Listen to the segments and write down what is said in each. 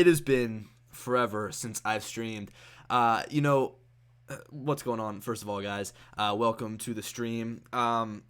it has been forever since I've streamed. What's going on? First of all, guys, welcome to the stream.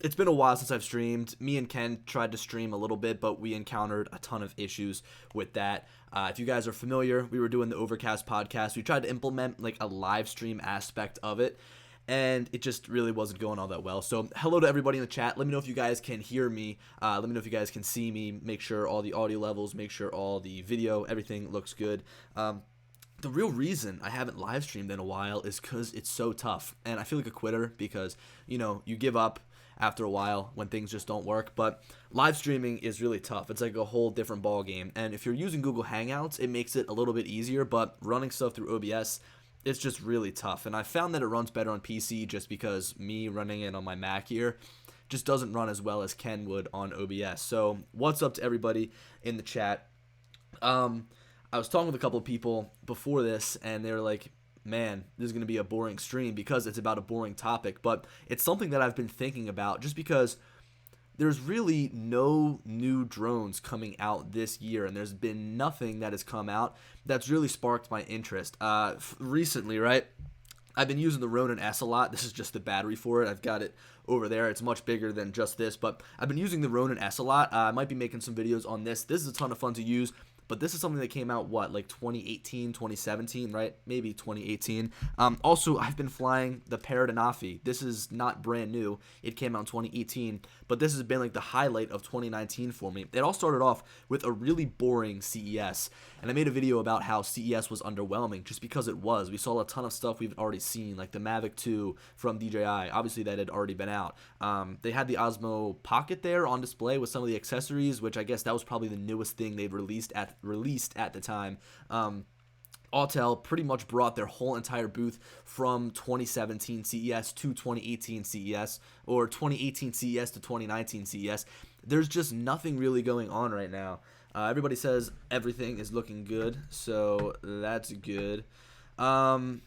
It's been a while since I've streamed. Me and Ken tried to stream a little bit, but we encountered a ton of issues with that. If you guys are familiar, we were doing the Overcast podcast. We tried to implement like a live stream aspect of it, and it just really wasn't going all that well. So hello to everybody in the chat. Let me know if you guys can hear me. Let me know if you guys can see me. Make sure all the audio levels, make sure all the video, everything looks good. The real reason I haven't live streamed in a while is because it's so tough, and I feel like a quitter because, you give up after a while when things just don't work. But live streaming is really tough. It's like a whole different ball game, and if you're using Google Hangouts, it makes it a little bit easier, but running stuff through OBS, it's just really tough. And I found that it runs better on PC just because me running it on my Mac here just doesn't run as well as Ken would on OBS. So what's up to everybody in the chat? I was talking with a couple of people before this, and they were like, man, this is going to be a boring stream because it's about a boring topic. But it's something that I've been thinking about just because there's really no new drones coming out this year, and there's been nothing that has come out that's really sparked my interest. Recently, right, I've been using the Ronin S a lot. This is just the battery for it. I've got it over there. It's much bigger than just this, but I've been using the Ronin S a lot. I might be making some videos on this. This is a ton of fun to use. But this is something that came out, like 2018, 2017, right? Maybe 2018. Also, I've been flying the Paradinafi. This is not brand new. It came out in 2018. But this has been like the highlight of 2019 for me. It all started off with a really boring CES. And I made a video about how CES was underwhelming just because it was. We saw a ton of stuff we've already seen, like the Mavic 2 from DJI. Obviously, that had already been out. They had the Osmo Pocket there on display with some of the accessories, which I guess that was probably the newest thing they've released at the time. Autel pretty much brought their whole entire booth from 2017 CES to 2018 CES, or 2018 CES to 2019 CES. There's just nothing really going on right now. Everybody says everything is looking good, so that's good. Like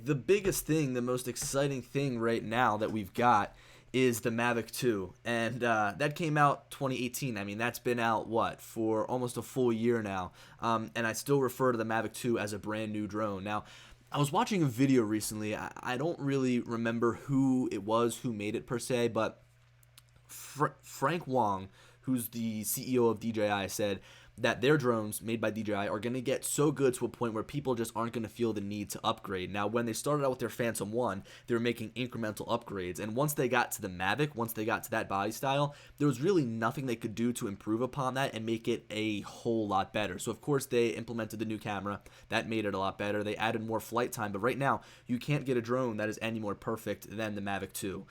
the biggest thing, the most exciting thing right now that we've got is the Mavic 2, and that came out 2018. I mean, that's been out, for almost a full year now, and I still refer to the Mavic 2 as a brand new drone. Now, I was watching a video recently. I don't really remember who it was who made it per se, but Frank Wong, who's the CEO of DJI, said that their drones made by DJI are going to get so good to a point where people just aren't going to feel the need to upgrade. Now, when they started out with their Phantom 1, they were making incremental upgrades, and once they got to the Mavic, once they got to that body style, there was really nothing they could do to improve upon that and make it a whole lot better. So, of course, they implemented the new camera. That made it a lot better. They added more flight time, but right now, you can't get a drone that is any more perfect than the Mavic 2.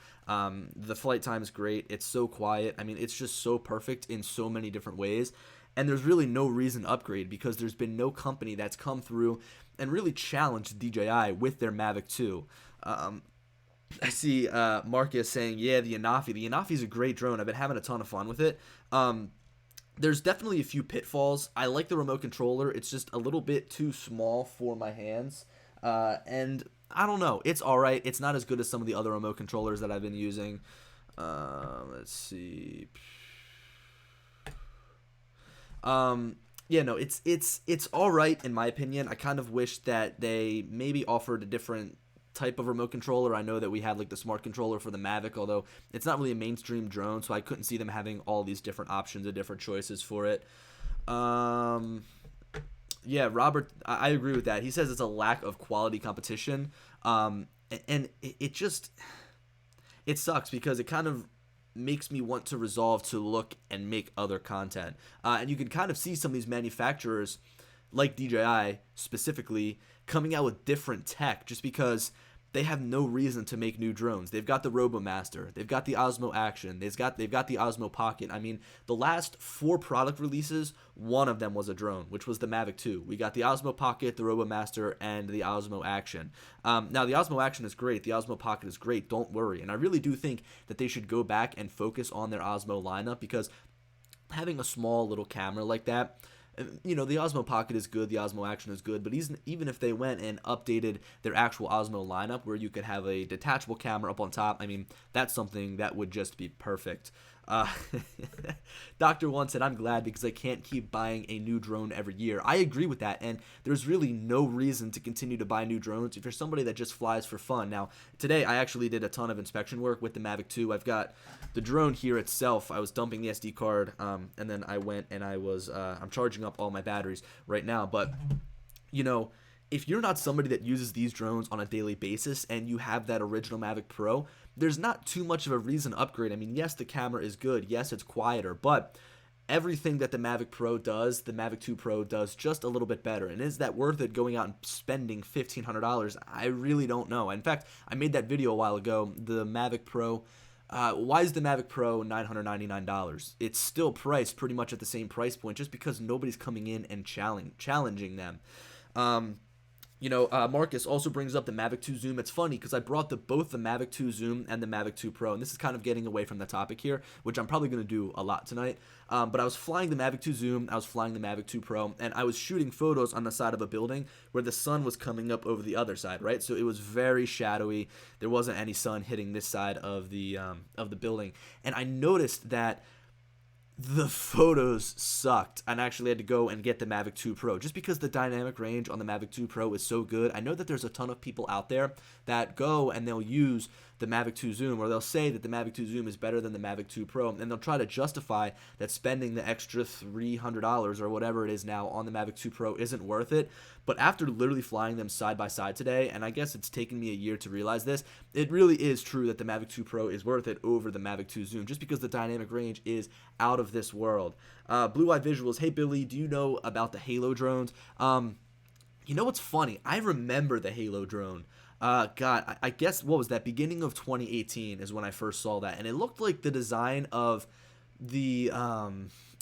The flight time is great. It's so quiet. I mean, it's just so perfect in so many different ways. And there's really no reason to upgrade because there's been no company that's come through and really challenged DJI with their Mavic 2. I see Marcus saying, yeah, the Anafi. The Anafi is a great drone. I've been having a ton of fun with it. There's definitely a few pitfalls. I like the remote controller. It's just a little bit too small for my hands. And I don't know. It's all right. It's not as good as some of the other remote controllers that I've been using. Let's see. It's all right in my opinion. I kind of wish that they maybe offered a different type of remote controller. I know that we have like the smart controller for the Mavic, although it's not really a mainstream drone, so I couldn't see them having all these different options and different choices for it. Yeah, Robert, I agree with that. He says it's a lack of quality competition, and it sucks because it kind of makes me want to resolve to look and make other content. And you can kind of see some of these manufacturers, like DJI specifically, coming out with different tech just because they have no reason to make new drones. They've got the RoboMaster, they've got the Osmo Action, they've got the Osmo Pocket. I mean, the last 4 product releases, one of them was a drone, which was the Mavic 2. We got the Osmo Pocket, the RoboMaster, and the Osmo Action. Now, the Osmo Action is great. The Osmo Pocket is great. Don't worry. And I really do think that they should go back and focus on their Osmo lineup because having a small little camera like that, the Osmo Pocket is good, the Osmo Action is good, but even if they went and updated their actual Osmo lineup where you could have a detachable camera up on top, I mean, that's something that would just be perfect. Uh, Dr. One said, I'm glad because I can't keep buying a new drone every year. I agree with that, and there's really no reason to continue to buy new drones if you're somebody that just flies for fun. Now, today I actually did a ton of inspection work with the Mavic 2. I've got the drone here itself. I was dumping the SD card, and then I went and I'm charging up all my batteries right now, but you know, if you're not somebody that uses these drones on a daily basis and you have that original Mavic Pro, there's not too much of a reason to upgrade. I mean, yes, the camera is good. Yes, it's quieter, but everything that the Mavic Pro does, the Mavic 2 Pro does just a little bit better. And is that worth it going out and spending $1,500? I really don't know. In fact, I made that video a while ago, the Mavic Pro. Why is the Mavic Pro $999? It's still priced pretty much at the same price point just because nobody's coming in and challenging them. Marcus also brings up the Mavic 2 Zoom. It's funny because I brought both the Mavic 2 Zoom and the Mavic 2 Pro, and this is kind of getting away from the topic here, which I'm probably going to do a lot tonight. But I was flying the Mavic 2 Zoom, I was flying the Mavic 2 Pro, and I was shooting photos on the side of a building where the sun was coming up over the other side, right? So it was very shadowy. There wasn't any sun hitting this side of the building, and I noticed that the photos sucked, and I actually had to go and get the Mavic 2 Pro just because the dynamic range on the Mavic 2 Pro is so good. I know that there's a ton of people out there that go and they'll use the Mavic 2 Zoom, or they'll say that the Mavic 2 Zoom is better than the Mavic 2 Pro, and they'll try to justify that spending the extra $300 or whatever it is now on the Mavic 2 Pro isn't worth it. But after literally flying them side by side today, and I guess it's taken me a year to realize this, it really is true that the Mavic 2 Pro is worth it over the Mavic 2 Zoom just because the dynamic range is out of this world. Blue Eye Visuals, hey Billy, do you know about the Halo drones? You know what's funny? I remember the Halo drone. I guess, what was that? Beginning of 2018 is when I first saw that, and it looked like the design of the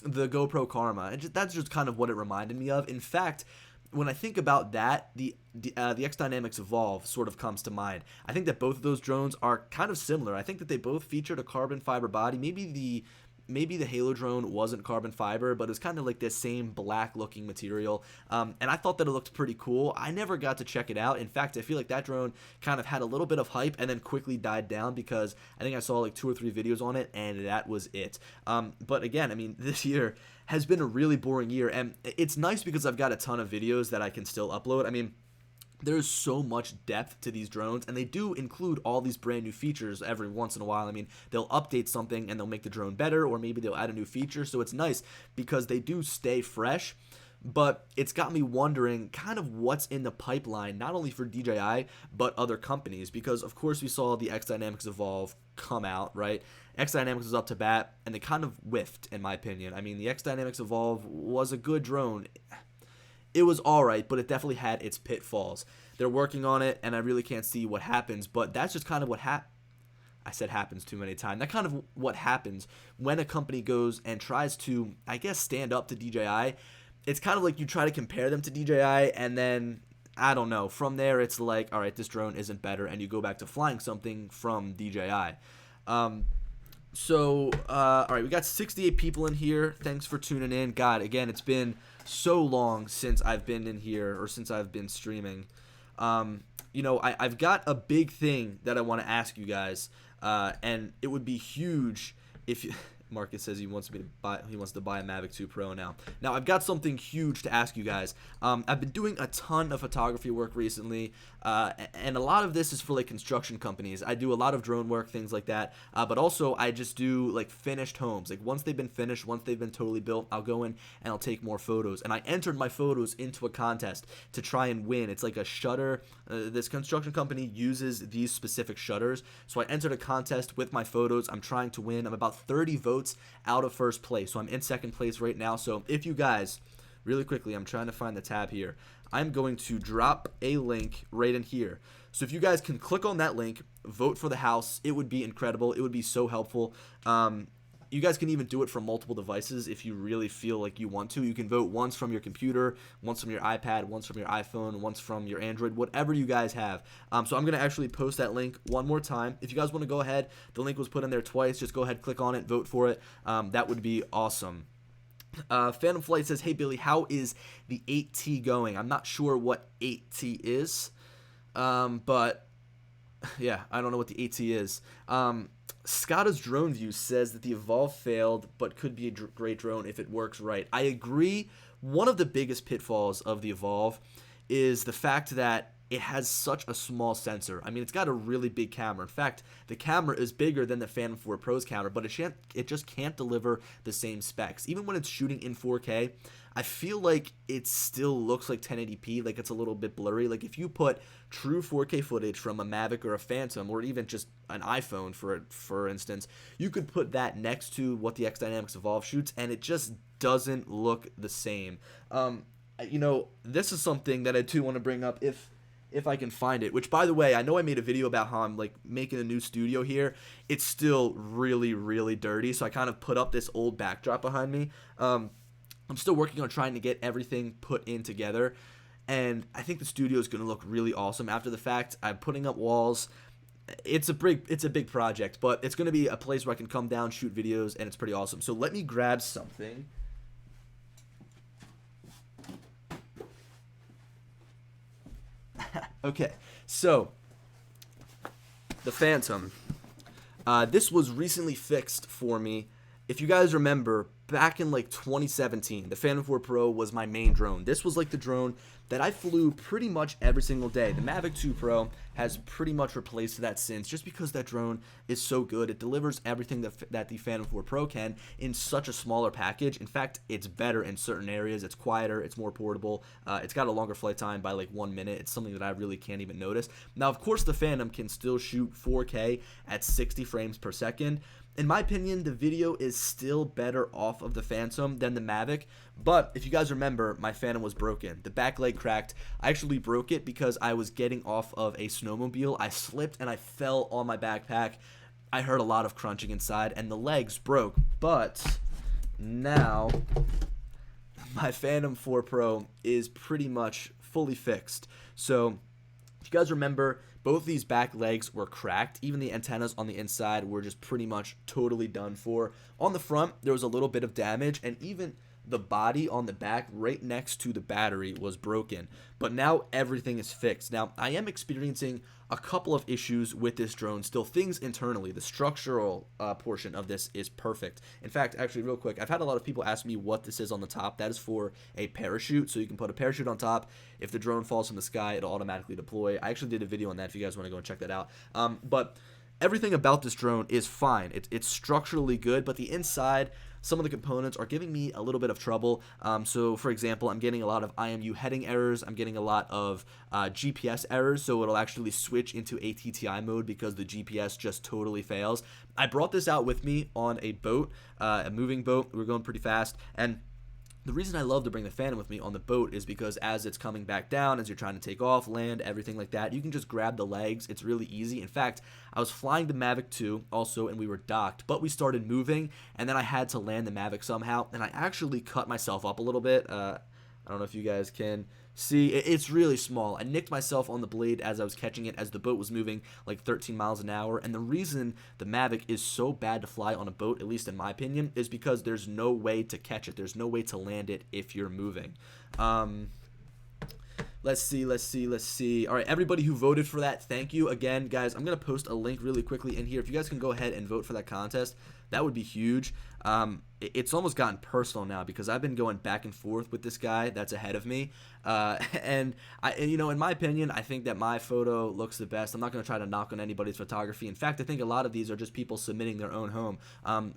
GoPro Karma. That's just kind of what it reminded me of. In fact, when I think about that, the X Dynamics Evolve sort of comes to mind. I think that both of those drones are kind of similar. I think that they both featured a carbon fiber body. Maybe the Halo drone wasn't carbon fiber, but it was kind of like this same black looking material. And I thought that it looked pretty cool. I never got to check it out. In fact, I feel like that drone kind of had a little bit of hype and then quickly died down because I think I saw like 2 or 3 videos on it and that was it. But again, I mean, this year has been a really boring year, and it's nice because I've got a ton of videos that I can still upload. I mean, there's so much depth to these drones, and they do include all these brand new features every once in a while. I mean, they'll update something and they'll make the drone better, or maybe they'll add a new feature, so it's nice because they do stay fresh. But it's got me wondering kind of what's in the pipeline, not only for DJI, but other companies, because of course we saw the X Dynamics Evolve come out, right? X Dynamics was up to bat, and they kind of whiffed, in my opinion. I mean, the X Dynamics Evolve was a good drone. It was alright, but it definitely had its pitfalls. They're working on it, and I really can't see what happens, but that's just kind of what I said happens too many times. That kind of what happens when a company goes and tries to, I guess, stand up to DJI. It's kind of like you try to compare them to DJI, and then, I don't know, from there it's like, alright, this drone isn't better, and you go back to flying something from DJI. Alright, we got 68 people in here. Thanks for tuning in. God, again, it's been so long since I've been in here, or since I've been streaming. I've got a big thing that I want to ask you guys, and it would be huge if you... Marcus says he wants to buy a Mavic 2 Pro now. Now, I've got something huge to ask you guys. I've been doing a ton of photography work recently, and a lot of this is for like construction companies. I do a lot of drone work, things like that, but also I just do like finished homes. Like once they've been finished, once they've been totally built, I'll go in and I'll take more photos. And I entered my photos into a contest to try and win. It's like a shutter. This construction company uses these specific shutters, so I entered a contest with my photos. I'm trying to win. I'm about 30 votes out of first place, so I'm in second place right now. So if you guys, really quickly, I'm trying to find the tab here. I'm going to drop a link right in here. So if you guys can click on that link, vote for the house, it would be incredible. It would be so helpful. You guys can even do it from multiple devices if you really feel like you want to. You can vote once from your computer, once from your iPad, once from your iPhone, once from your Android, whatever you guys have. So I'm going to actually post that link one more time. If you guys want to go ahead, the link was put in there twice. Just go ahead, click on it, vote for it. That would be awesome. Phantom Flight says, hey Billy, how is the 8T going? I'm not sure what 8T is, but Yeah, I don't know what the AT is. Scada's Drone View says that the Evolve failed, but could be a great drone if it works right. I agree. One of the biggest pitfalls of the Evolve is the fact that it has such a small sensor. I mean, it's got a really big camera. In fact, the camera is bigger than the Phantom 4 Pro's camera, but it just can't deliver the same specs. Even when it's shooting in 4K, I feel like it still looks like 1080p, like it's a little bit blurry. Like if you put true 4K footage from a Mavic or a Phantom, or even just an iPhone, for instance, you could put that next to what the X Dynamics Evolve shoots, and it just doesn't look the same. This is something that I do want to bring up if I can find it, which, by the way, I know I made a video about how I'm like making a new studio here. It's still really, really dirty, so I kind of put up this old backdrop behind me. I'm still working on trying to get everything put in together, and I think the studio is going to look really awesome after the fact. I'm putting up walls. It's a big project, but it's going to be a place where I can come down, shoot videos, and it's pretty awesome. So let me grab something. Okay, so the Phantom. This was recently fixed for me. If you guys remember, back in like 2017, the Phantom 4 Pro was my main drone. This was like the drone that I flew pretty much every single day. The Mavic 2 Pro has pretty much replaced that since, just because that drone is so good. It delivers everything that the Phantom 4 Pro can in such a smaller package. In fact, it's better in certain areas. It's quieter. It's more portable. It's got a longer flight time by like 1 minute. It's something that I really can't even notice. Now, of course, the Phantom can still shoot 4K at 60 frames per second. In my opinion, the video is still better off of the Phantom than the Mavic, but if you guys remember, my Phantom was broken. The back leg cracked. I actually broke it because I was getting off of a snowmobile. I slipped and I fell on my backpack. I heard a lot of crunching inside, and the legs broke, but now my Phantom 4 Pro is pretty much fully fixed. So if you guys remember, both these back legs were cracked. Even the antennas on the inside were just pretty much totally done for. On the front, there was a little bit of damage, and even the body on the back right next to the battery was broken. But now everything is fixed. Now, I am experiencing a couple of issues with this drone still. Things internally, the structural portion of this is perfect. In fact, actually, real quick, I've had a lot of people ask me what this is on the top. That is for a parachute, so you can put a parachute on top. If the drone falls from the sky, it'll automatically deploy. I actually did a video on that if you guys want to go and check that out. But everything about this drone is fine. It's structurally good, but the inside, some of the components are giving me a little bit of trouble. So, for example, I'm getting a lot of IMU heading errors. I'm getting a lot of GPS errors, so it'll actually switch into ATTI mode because the GPS just totally fails. I brought this out with me on a boat, a moving boat. We were going pretty fast, and the reason I love to bring the Phantom with me on the boat is because as it's coming back down, as you're trying to take off, land, everything like that, you can just grab the legs. It's really easy. In fact, I was flying the Mavic 2 also, and we were docked, but we started moving, and then I had to land the Mavic somehow, and I actually cut myself up a little bit. I don't know if you guys can see. It's really small. I nicked myself on the blade as I was catching it as the boat was moving like 13 miles an hour. And the reason the Mavic is so bad to fly on a boat, at least in my opinion, is because there's no way to catch it. There's no way to land it if you're moving. Let's see. All right, everybody who voted for that, thank you again, guys. I'm going to post a link really quickly in here. If you guys can go ahead and vote for that contest, that would be huge. It's almost gotten personal now because I've been going back and forth with this guy that's ahead of me. And in my opinion, I think that my photo looks the best. I'm not going to try to knock on anybody's photography. In fact, I think a lot of these are just people submitting their own home.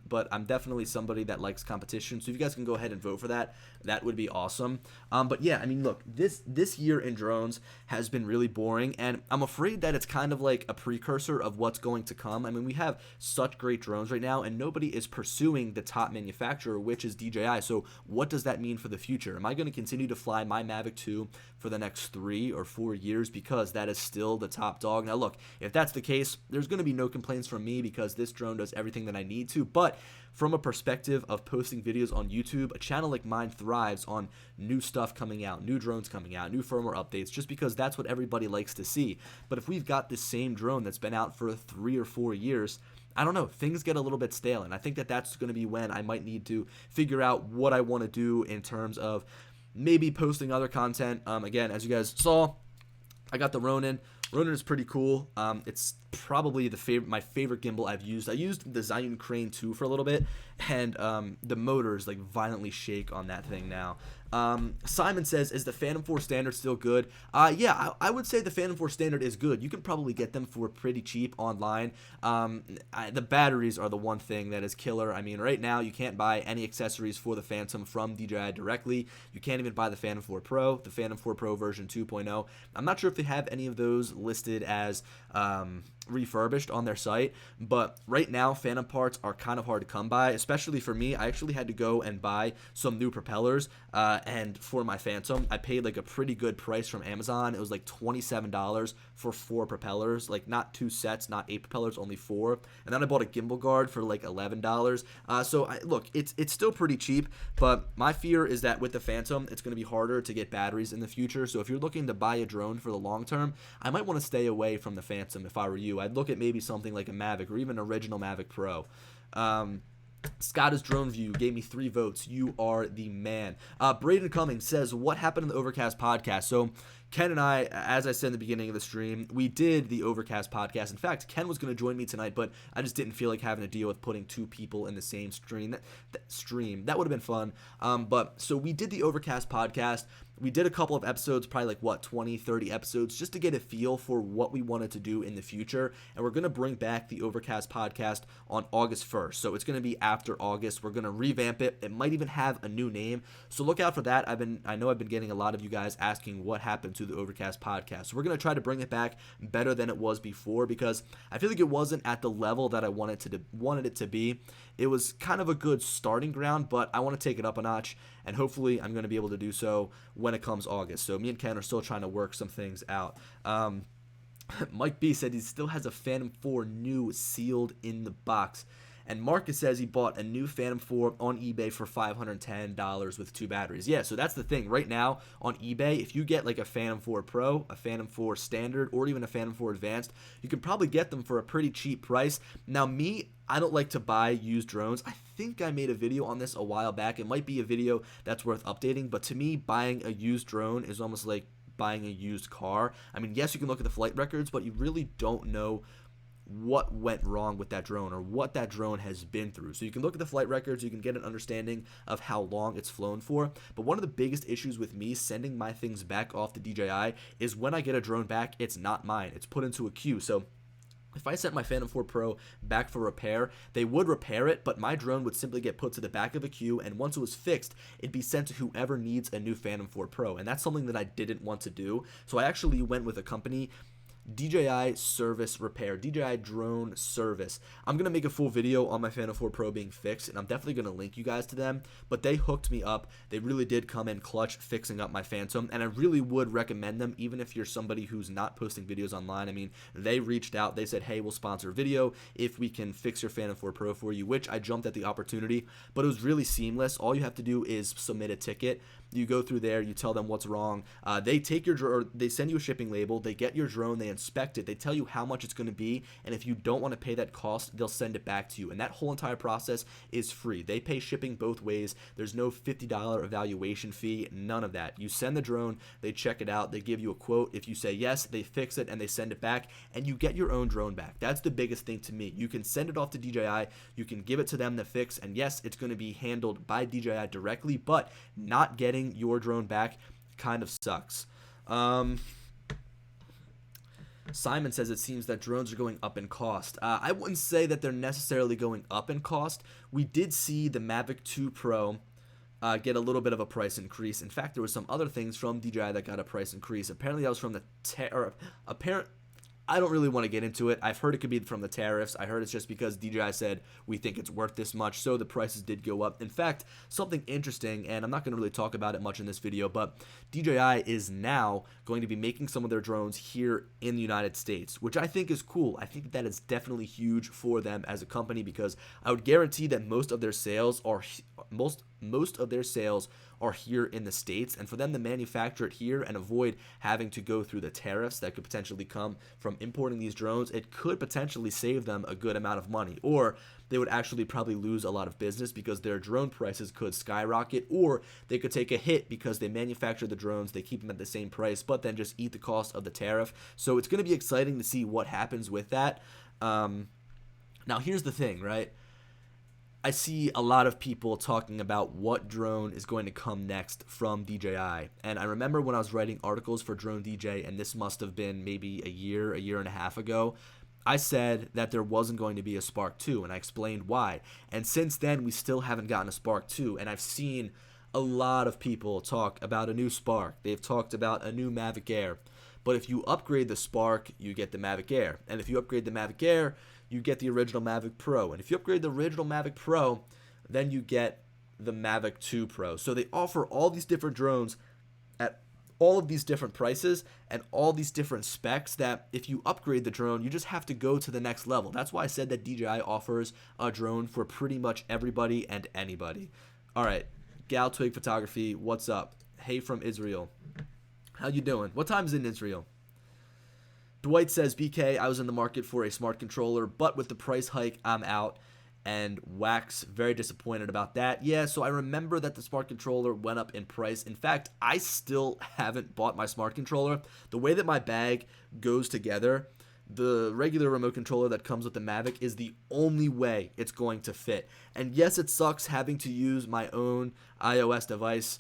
But I'm definitely somebody that likes competition. So if you guys can go ahead and vote for that, that would be awesome. But yeah, I mean, look, this year in drones has been really boring, and I'm afraid that it's kind of like a precursor of what's going to come. I mean, we have such great drones right now, and nobody is pursuing the top manufacturer, which is DJI. So what does that mean for the future? Am I going to continue to fly my Mavic 2 for the next 3 or 4 years because that is still the top dog? Now look, if that's the case, there's going to be no complaints from me because this drone does everything that I need to. But from a perspective of posting videos on YouTube, a channel like mine thrives on new stuff coming out, new drones coming out, new firmware updates, just because that's what everybody likes to see. But if we've got this same drone that's been out for 3 or 4 years, I don't know, things get a little bit stale, and I think that that's going to be when I might need to figure out what I want to do in terms of maybe posting other content. Again, as you guys saw, I got the Ronin Ronin is pretty cool. It's probably my favorite gimbal I've used. I used the Zhiyun Crane 2 for a little bit, and the motors like violently shake on that thing now. Simon says, is the Phantom 4 Standard still good? Yeah, I would say the Phantom 4 Standard is good. You can probably get them for pretty cheap online. The batteries are the one thing that is killer. I mean, right now you can't buy any accessories for the Phantom from DJI directly. You can't even buy the Phantom 4 Pro, the Phantom 4 Pro version 2.0. I'm not sure if they have any of those listed as refurbished on their site, but right now Phantom parts are kind of hard to come by, especially for me. I actually had to go and buy some new propellers, and for my Phantom I paid like a pretty good price from Amazon. It was like $27 for 4 propellers, like not 2 sets, not 8 propellers, only 4. And then I bought a gimbal guard for like $11. Look, it's still pretty cheap, but my fear is that with the Phantom it's going to be harder to get batteries in the future. So if you're looking to buy a drone for the long term, I might want to stay away from the Phantom. If I were you, I'd look at maybe something like a Mavic or even original Mavic Pro. Scottish Drone View gave me 3 votes. You are the man. Braden Cummings says, what happened in the Overcast podcast? So Ken and I, as I said in the beginning of the stream, we did the Overcast podcast. In fact, Ken was going to join me tonight, but I just didn't feel like having to deal with putting 2 people in the same stream. That would have been fun. So we did the Overcast podcast. We did a couple of episodes, probably like 20, 30 episodes, just to get a feel for what we wanted to do in the future. And we're going to bring back the Overcast podcast on August 1st. So it's going to be after August. We're going to revamp it. It might even have a new name. So look out for that. I know I've been getting a lot of you guys asking what happened to the Overcast podcast. So we're going to try to bring it back better than it was before, because I feel like it wasn't at the level that I wanted it to be. It was kind of a good starting ground, but I want to take it up a notch, and hopefully I'm going to be able to do so when it comes August. So me and Ken are still trying to work some things out. Mike B said he still has a Phantom 4 new sealed in the box. And Marcus says he bought a new Phantom 4 on eBay for $510 with 2 batteries. Yeah, so that's the thing. Right now on eBay, if you get like a Phantom 4 Pro, a Phantom 4 Standard, or even a Phantom 4 Advanced, you can probably get them for a pretty cheap price. Now me, I don't like to buy used drones. I think I made a video on this a while back. It might be a video that's worth updating, but to me, buying a used drone is almost like buying a used car. I mean, yes, you can look at the flight records, but you really don't know what went wrong with that drone or what that drone has been through. So you can look at the flight records, you can get an understanding of how long it's flown for. But one of the biggest issues with me sending my things back off to DJI is when I get a drone back, it's not mine. It's put into a queue. So if I sent my Phantom 4 Pro back for repair, they would repair it, but my drone would simply get put to the back of a queue, and once it was fixed, it'd be sent to whoever needs a new Phantom 4 Pro, and that's something that I didn't want to do. So I actually went with a company, DJI Service Repair, DJI Drone Service. I'm going to make a full video on my Phantom 4 Pro being fixed, and I'm definitely going to link you guys to them, but they hooked me up. They really did come in clutch fixing up my Phantom, and I really would recommend them even if you're somebody who's not posting videos online. I mean, they reached out. They said, hey, we'll sponsor a video if we can fix your Phantom 4 Pro for you, which I jumped at the opportunity, but it was really seamless. All you have to do is submit a ticket. You go through there, you tell them what's wrong. They take your drone, they send you a shipping label, they get your drone, they inspect it, they tell you how much it's going to be, and if you don't want to pay that cost, they'll send it back to you. And that whole entire process is free. They pay shipping both ways. There's no $50 evaluation fee, none of that. You send the drone, they check it out, they give you a quote. If you say yes, they fix it and they send it back, and you get your own drone back. That's the biggest thing to me. You can send it off to DJI, you can give it to them to fix, and yes, it's going to be handled by DJI directly, but not getting your drone back kind of sucks. Simon says it seems that drones are going up in cost. I wouldn't say that they're necessarily going up in cost. We did see the Mavic 2 Pro get a little bit of a price increase. In fact, there were some other things from DJI that got a price increase. Apparently that was from the I don't really want to get into it. I've heard it could be from the tariffs. I heard it's just because DJI said we think it's worth this much, so the prices did go up. In fact, something interesting, and I'm not going to really talk about it much in this video, but DJI is now going to be making some of their drones here in the United States, which I think is cool. I think that is definitely huge for them as a company, because I would guarantee that most of their sales most of their sales are here in the States, and for them to manufacture it here and avoid having to go through the tariffs that could potentially come from importing these drones, it could potentially save them a good amount of money, or they would actually probably lose a lot of business because their drone prices could skyrocket, or they could take a hit because they manufacture the drones, they keep them at the same price, but then just eat the cost of the tariff. So it's going to be exciting to see what happens with that. Now here's the thing, right? I see a lot of people talking about what drone is going to come next from DJI. And I remember when I was writing articles for Drone DJ, and this must have been maybe a year and a half ago, I said that there wasn't going to be a Spark 2, and I explained why. And since then, we still haven't gotten a Spark 2, and I've seen a lot of people talk about a new Spark. They've talked about a new Mavic Air. But if you upgrade the Spark, you get the Mavic Air. And if you upgrade the Mavic Air, you get the original Mavic Pro. And if you upgrade the original Mavic Pro, then you get the Mavic 2 Pro. So they offer all these different drones at all of these different prices and all these different specs that if you upgrade the drone, you just have to go to the next level. That's why I said that DJI offers a drone for pretty much everybody and anybody. All right, Gal Twig Photography, what's up? Hey from Israel. How you doing? What time is it in Israel? Dwight says, BK, I was in the market for a smart controller, but with the price hike, I'm out. And Wax, very disappointed about that. Yeah, so I remember that the smart controller went up in price. In fact, I still haven't bought my smart controller. The way that my bag goes together, the regular remote controller that comes with the Mavic is the only way it's going to fit. And yes, it sucks having to use my own iOS device,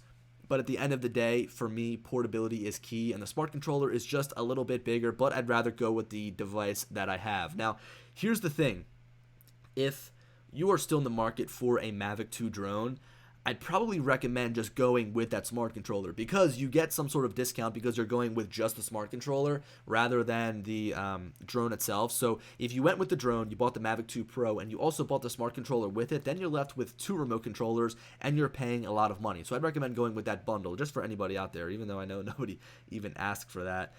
but at the end of the day, for me, portability is key, and the smart controller is just a little bit bigger, but I'd rather go with the device that I have. Now, here's the thing. If you are still in the market for a Mavic 2 drone, I'd probably recommend just going with that smart controller because you get some sort of discount because you're going with just the smart controller rather than the drone itself. So if you went with the drone, you bought the Mavic 2 Pro, and you also bought the smart controller with it, then you're left with 2 remote controllers and you're paying a lot of money. So I'd recommend going with that bundle just for anybody out there, even though I know nobody even asked for that.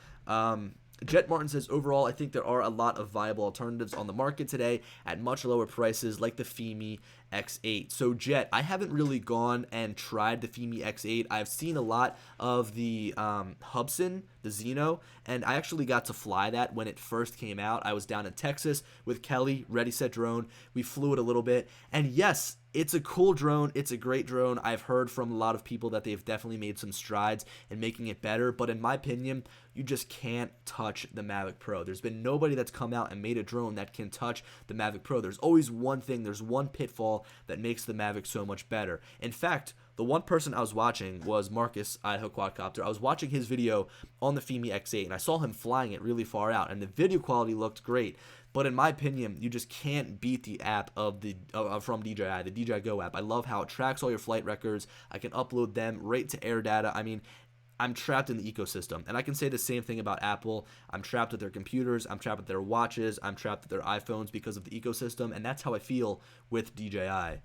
Jet Martin says, overall, I think there are a lot of viable alternatives on the market today at much lower prices like the Fimi X8. So Jet, I haven't really gone and tried the Fimi X8. I've seen a lot of the Hubsan, the Xeno, and I actually got to fly that when it first came out. I was down in Texas with Kelly, Ready Set Drone. We flew it a little bit, and yes, it's a cool drone. It's a great drone. I've heard from a lot of people that they've definitely made some strides in making it better, but in my opinion, you just can't touch the Mavic Pro. There's been nobody that's come out and made a drone that can touch the Mavic Pro. There's always one thing, there's one pitfall that makes the Mavic so much better. In fact, the one person I was watching was Marcus, Idaho Quadcopter. I was watching his video on the Fimi X8, and I saw him flying it really far out, and the video quality looked great. But in my opinion, you just can't beat the app of the from DJI, the DJI Go app. I love how it tracks all your flight records. I can upload them right to AirData. I mean, I'm trapped in the ecosystem. And I can say the same thing about Apple. I'm trapped with their computers. I'm trapped with their watches. I'm trapped with their iPhones because of the ecosystem. And that's how I feel with DJI.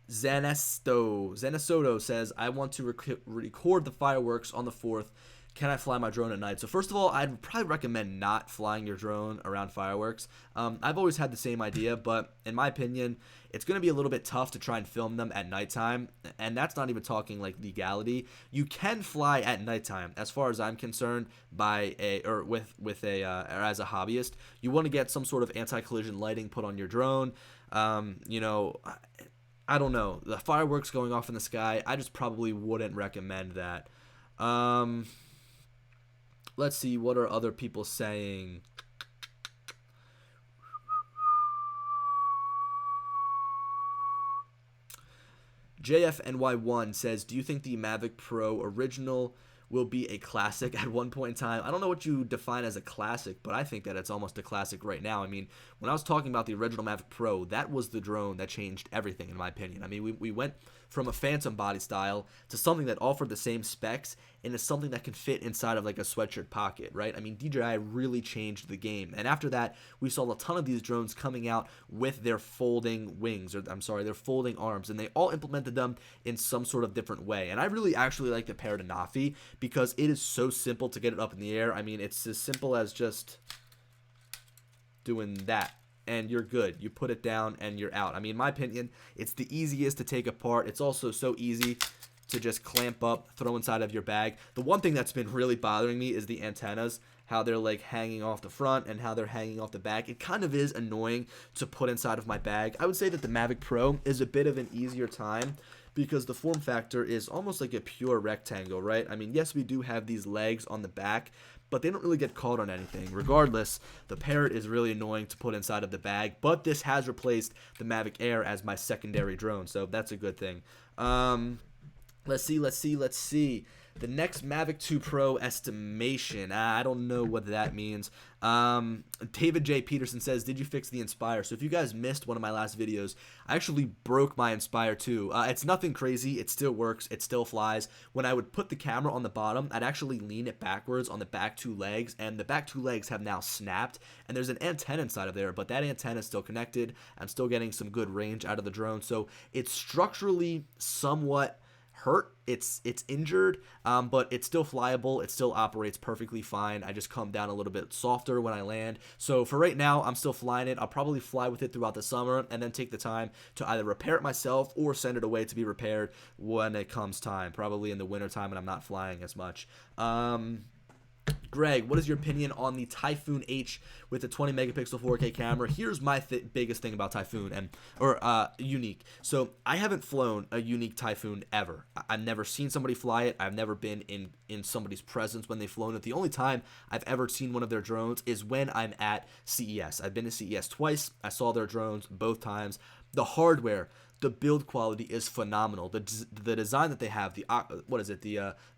Zanesoto says, I want to record the fireworks on the 4th. Can I fly my drone at night? So first of all, I'd probably recommend not flying your drone around fireworks. I've always had the same idea, but in my opinion, it's going to be a little bit tough to try and film them at nighttime, and that's not even talking like legality. You can fly at nighttime, as far as I'm concerned, as a hobbyist. You want to get some sort of anti-collision lighting put on your drone. I don't know, the fireworks going off in the sky. I just probably wouldn't recommend that. Let's see, what are other people saying? JFNY1 says, do you think the Mavic Pro original will be a classic at one point in time? I don't know what you define as a classic, but I think that it's almost a classic right now. I mean, when I was talking about the original Mavic Pro, that was the drone that changed everything, in my opinion. I mean, we went from a phantom body style to something that offered the same specs and is something that can fit inside of like a sweatshirt pocket, right? I mean, DJI really changed the game. And after that, we saw a ton of these drones coming out with their folding wings, or I'm sorry, their folding arms, and they all implemented them in some sort of different way. And I really actually like the Paradanafi because it is so simple to get it up in the air. I mean, it's as simple as just doing that. and you're good. You put it down and you're out. I mean, in my opinion, it's the easiest to take apart. It's also so easy to just clamp up, throw inside of your bag. The one thing that's been really bothering me is the antennas, how they're like hanging off the front and how they're hanging off the back. It kind of is annoying to put inside of my bag. I would say that the Mavic Pro is a bit of an easier time because the form factor is almost like a pure rectangle, right? I mean, yes, we do have these legs on the back, but they don't really get caught on anything. Regardless, the Parrot is really annoying to put inside of the bag, but this has replaced the Mavic Air as my secondary drone, so that's a good thing. Let's see. The next Mavic 2 Pro estimation. I don't know what that means. David J. Peterson says, did you fix the Inspire? So if you guys missed one of my last videos, I actually broke my Inspire 2. It's nothing crazy. It still works. It still flies. When I would put the camera on the bottom, I'd actually lean it backwards on the back two legs, and the back two legs have now snapped, and there's an antenna inside of there, but that antenna is still connected. I'm still getting some good range out of the drone, so it's structurally somewhat hurt. It's injured, but it's still flyable. It still operates perfectly fine. I just come down a little bit softer when I land. So for right now, I'm still flying it. I'll probably fly with it throughout the summer and then take the time to either repair it myself or send it away to be repaired when it comes time, probably in the winter time when I'm not flying as much. Greg, what is your opinion on the Typhoon H with the 20 megapixel 4K camera? Here's my biggest thing about Typhoon or Unique. So I haven't flown a Unique Typhoon ever. I've never seen somebody fly it. I've never been in somebody's presence when they've flown it. The only time I've ever seen one of their drones is when I'm at CES. I've been to CES twice. I saw their drones both times. The hardware, the build quality is phenomenal. The design that they have, the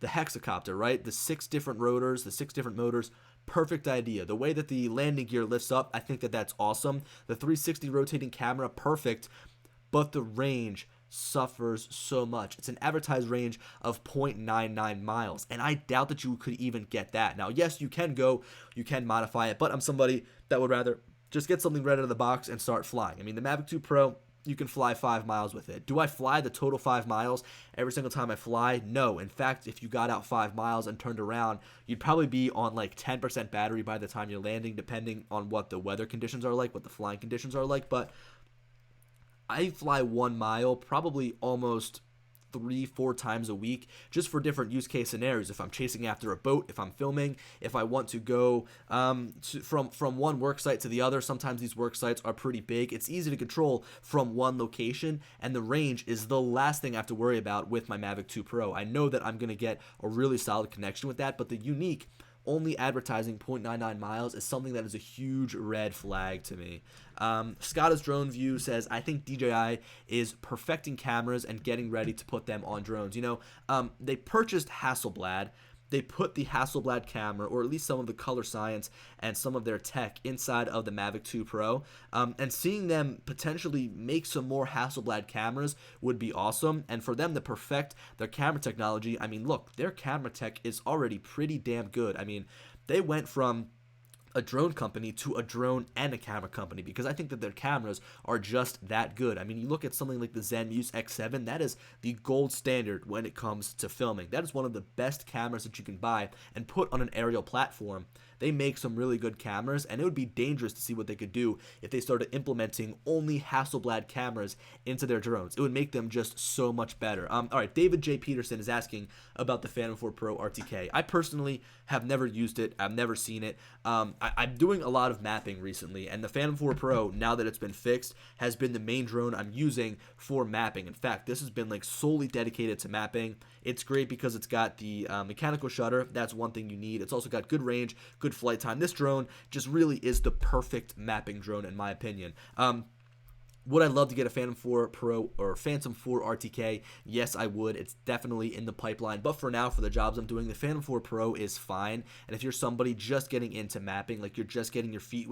hexacopter, right? The 6 different rotors, the 6 different motors, perfect idea. The way that the landing gear lifts up, I think that that's awesome. The 360 rotating camera, perfect, but the range suffers so much. It's an advertised range of 0.99 miles, and I doubt that you could even get that. Now, yes, you can modify it, but I'm somebody that would rather just get something right out of the box and start flying. I mean, the Mavic 2 Pro, you can fly 5 miles with it. Do I fly the total 5 miles every single time I fly? No. In fact, if you got out 5 miles and turned around, you'd probably be on like 10% battery by the time you're landing, depending on what the weather conditions are like, what the flying conditions are like. But I fly 1 mile probably almost 3-4 times a week just for different use case scenarios. If I'm chasing after a boat, if I'm filming, if I want to go from one work site to the other. Sometimes these work sites are pretty big. It's easy to control from one location, and the range is the last thing I have to worry about with my Mavic 2 Pro. I know that I'm going to get a really solid connection with that, but the Unique only advertising 0.99 miles is something that is a huge red flag to me. Scottish Drone View says, I think DJI is perfecting cameras and getting ready to put them on drones. You know, they purchased Hasselblad. They put the Hasselblad camera, or at least some of the color science and some of their tech inside of the Mavic 2 Pro. And seeing them potentially make some more Hasselblad cameras would be awesome. And for them to perfect their camera technology, I mean, look, their camera tech is already pretty damn good. I mean, they went from a drone company to a drone and a camera company because I think that their cameras are just that good. I mean, you look at something like the Zenmuse X7, that is the gold standard when it comes to filming. That is one of the best cameras that you can buy and put on an aerial platform. They make some really good cameras, and it would be dangerous to see what they could do if they started implementing only Hasselblad cameras into their drones. It would make them just so much better. All right, David J. Peterson is asking about the Phantom 4 Pro RTK. I personally have never used it. I've never seen it. I'm doing a lot of mapping recently, and the Phantom 4 Pro, now that it's been fixed, has been the main drone I'm using for mapping. In fact, this has been like solely dedicated to mapping. It's great because it's got the mechanical shutter. That's one thing you need. It's also got good range, good flight time. This drone just really is the perfect mapping drone in my opinion. Would I love to get a Phantom 4 Pro or Phantom 4 RTK? Yes, I would. It's definitely in the pipeline. But for now, for the jobs I'm doing, the Phantom 4 Pro is fine. And if you're somebody just getting into mapping, like you're just getting your feet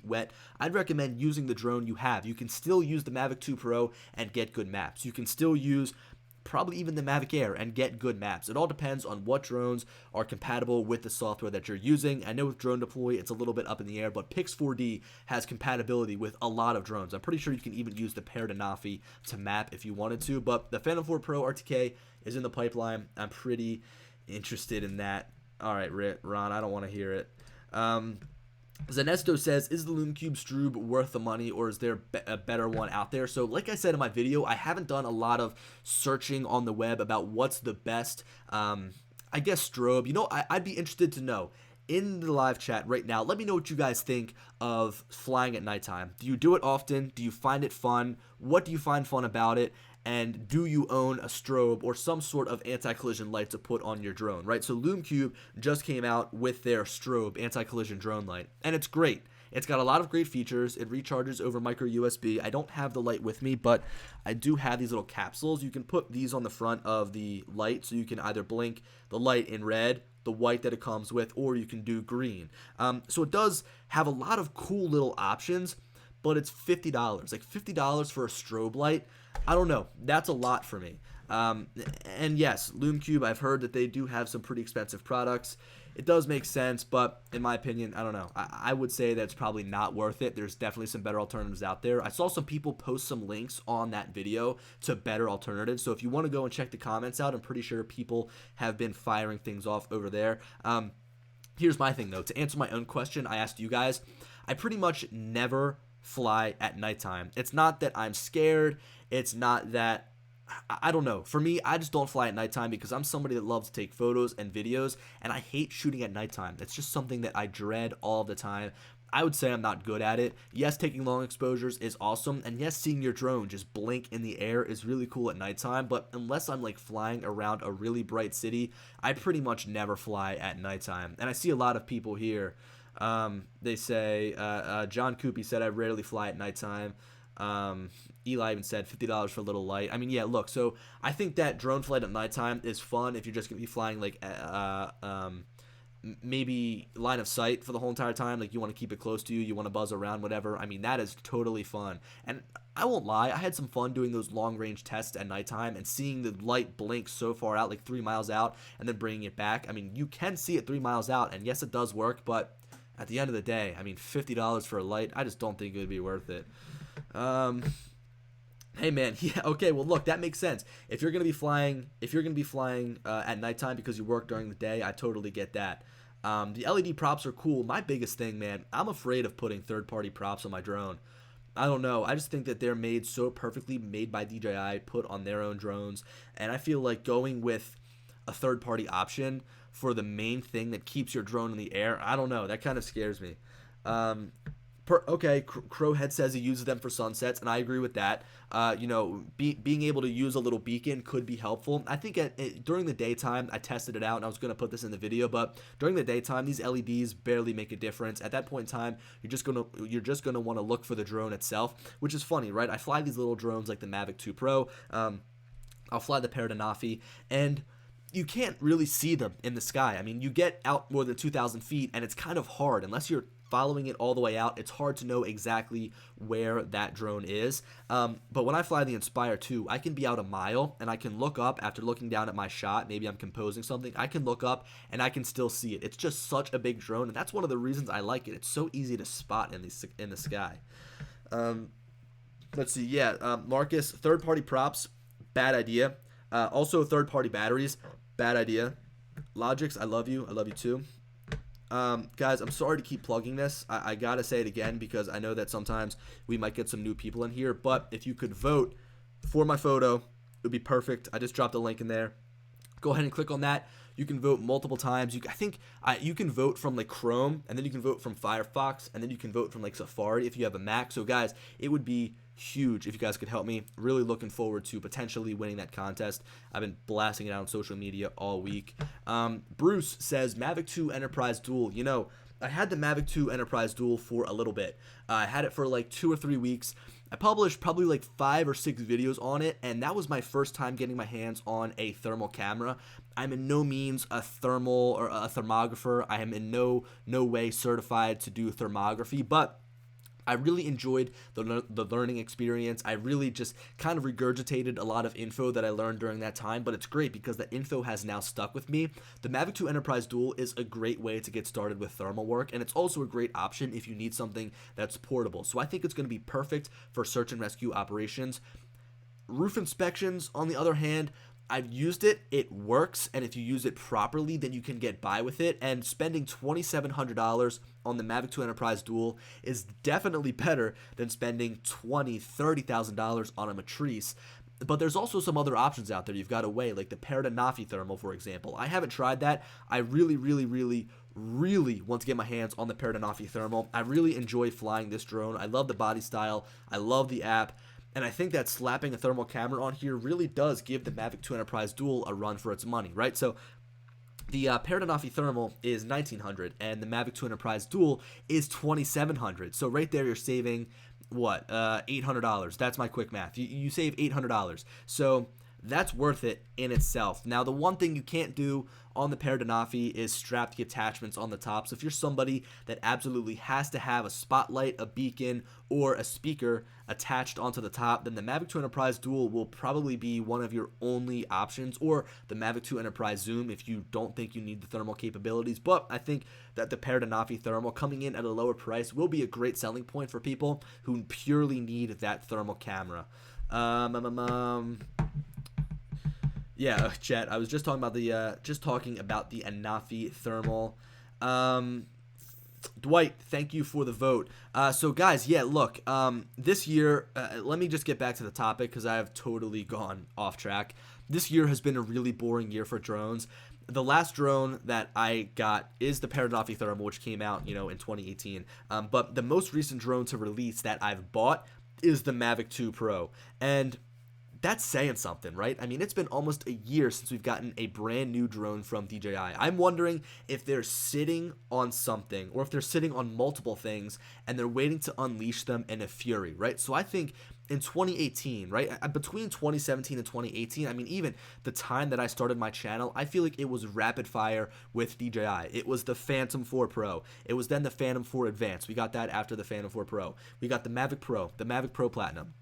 wet, I'd recommend using the drone you have. You can still use the Mavic 2 Pro and get good maps. You can still use probably even the Mavic Air and get good maps. It all depends on what drones are compatible with the software that you're using. I know with Drone Deploy it's a little bit up in the air, but Pix4D has compatibility with a lot of drones. I'm pretty sure you can even use the paired Anafi to map if you wanted to, but the Phantom 4 Pro RTK is in the pipeline. I'm pretty interested in that. All right, Ron, I don't want to hear it. Zanesto says, is the Lume Cube Strobe worth the money, or is there a better one out there? So like I said in my video, I haven't done a lot of searching on the web about what's the best, I guess, strobe. You know, I'd be interested to know. In the live chat right now, let me know what you guys think of flying at nighttime. Do you do it often? Do you find it fun? What do you find fun about it? And do you own a strobe or some sort of anti-collision light to put on your drone, right? So Lume Cube just came out with their strobe anti-collision drone light, and it's great. It's got a lot of great features. It recharges over micro USB. I don't have the light with me, but I do have these little capsules. You can put these on the front of the light, so you can either blink the light in red, the white that it comes with, or you can do green. So it does have a lot of cool little options, but it's $50. Like $50 for a strobe light, I don't know. That's a lot for me. And yes, Lume Cube, I've heard that they do have some pretty expensive products. It does make sense, but in my opinion, I don't know. I would say that it's probably not worth it. There's definitely some better alternatives out there. I saw some people post some links on that video to better alternatives. So if you want to go and check the comments out, I'm pretty sure people have been firing things off over there. Here's my thing, though. To answer my own question I asked you guys, I pretty much never fly at nighttime. It's not that I'm scared. It's not that, I don't know. For me, I just don't fly at nighttime because I'm somebody that loves to take photos and videos, and I hate shooting at nighttime. It's just something that I dread all the time. I would say I'm not good at it. Yes, taking long exposures is awesome, and yes, seeing your drone just blink in the air is really cool at nighttime, but unless I'm like flying around a really bright city, I pretty much never fly at nighttime. And I see a lot of people here. They say, John Coopy said, I rarely fly at nighttime. Eli even said $50 for a little light. I mean, yeah, look, so I think that drone flight at nighttime is fun if you're just going to be flying like maybe line of sight for the whole entire time. Like you want to keep it close to you, you want to buzz around, whatever. I mean, that is totally fun. And I won't lie, I had some fun doing those long range tests at nighttime and seeing the light blink so far out, like 3 miles out, and then bringing it back. I mean, you can see it 3 miles out, and yes, it does work, but at the end of the day, I mean, $50 for a light, I just don't think it would be worth it. Hey man, yeah, okay, well look, that makes sense. If you're gonna be flying at nighttime because you work during the day, I totally get that. The LED props are cool. My biggest thing, man, I'm afraid of putting third-party props on my drone. I don't know. I just think that they're made so perfectly, made by DJI, put on their own drones, and I feel like going with a third-party option for the main thing that keeps your drone in the air, I don't know. That kind of scares me. Okay, Crowhead says he uses them for sunsets, and I agree with that. Being able to use a little beacon could be helpful. I think during the daytime, I tested it out, and I was going to put this in the video, but during the daytime, these LEDs barely make a difference. At that point in time, you're just gonna want to look for the drone itself, which is funny, right? I fly these little drones like the Mavic 2 Pro. I'll fly the Paradanafi, and you can't really see them in the sky. I mean, you get out more than 2,000 feet, and it's kind of hard. Unless you're following it all the way out, it's hard to know exactly where that drone is. But when I fly the Inspire 2, I can be out a mile, and I can look up after looking down at my shot. Maybe I'm composing something. I can look up, and I can still see it. It's just such a big drone, and that's one of the reasons I like it. It's so easy to spot in the sky. Let's see. Yeah, Marcus, third-party props, bad idea. Also, third-party batteries, bad idea. Logix, I love you. I love you too. Guys, I'm sorry to keep plugging this. I gotta say it again because I know that sometimes we might get some new people in here, but if you could vote for my photo, it would be perfect. I just dropped a link in there. Go ahead and click on that. You can vote multiple times. I think you can vote from like Chrome, and then you can vote from Firefox, and then you can vote from like Safari if you have a Mac. So guys, it would be huge if you guys could help me. Really looking forward to potentially winning that contest. I've been blasting it out on social media all week. Bruce says Mavic 2 Enterprise Dual. You know, I had the Mavic 2 Enterprise Dual for a little bit. I had it for like 2 or 3 weeks. I published probably like 5 or 6 videos on it, and that was my first time getting my hands on a thermal camera. I'm in no means a thermal or a thermographer. I am in no way certified to do thermography, but I really enjoyed the learning experience. I really just kind of regurgitated a lot of info that I learned during that time, but it's great because that info has now stuck with me. The Mavic 2 Enterprise Dual is a great way to get started with thermal work, and it's also a great option if you need something that's portable. So I think it's going to be perfect for search and rescue operations. Roof inspections, on the other hand, I've used it, it works, and if you use it properly, then you can get by with it. And spending $2,700 on the Mavic 2 Enterprise Dual is definitely better than spending $20,000, $30,000 on a Matrice. But there's also some other options out there you've got to weigh, like the Paradanafi Thermal, for example. I haven't tried that. I really want to get my hands on the Paradanafi Thermal. I really enjoy flying this drone. I love the body style. I love the app. And I think that slapping a thermal camera on here really does give the Mavic 2 Enterprise Dual a run for its money, right? So the Paradanafi Thermal is $1,900 and the Mavic 2 Enterprise Dual is $2,700. So right there you're saving, what, $800. That's my quick math. You save $800. So that's worth it in itself. Now, the one thing you can't do on the Paradanafi is strap the attachments on the top. So if you're somebody that absolutely has to have a spotlight, a beacon, or a speaker attached onto the top, then the Mavic 2 Enterprise Dual will probably be one of your only options, or the Mavic 2 Enterprise Zoom if you don't think you need the thermal capabilities. But I think that the Paradanafi Thermal coming in at a lower price will be a great selling point for people who purely need that thermal camera. Yeah, chat. I was just talking about the Anafi Thermal. Dwight, thank you for the vote. So guys, yeah, look, this year, let me just get back to the topic because I have totally gone off track. This year has been a really boring year for drones. The last drone that I got is the Paradanafi Thermal, which came out, in 2018. But the most recent drone to release that I've bought is the Mavic 2 Pro, and that's saying something, right? I mean, it's been almost a year since we've gotten a brand new drone from DJI. I'm wondering if they're sitting on something or if they're sitting on multiple things and they're waiting to unleash them in a fury, right? So I think in 2018, right, between 2017 and 2018, I mean, even the time that I started my channel, I feel like it was rapid fire with DJI. It was the Phantom 4 Pro. It was then the Phantom 4 Advanced. We got that after the Phantom 4 Pro. We got the Mavic Pro, the Mavic Pro Platinum.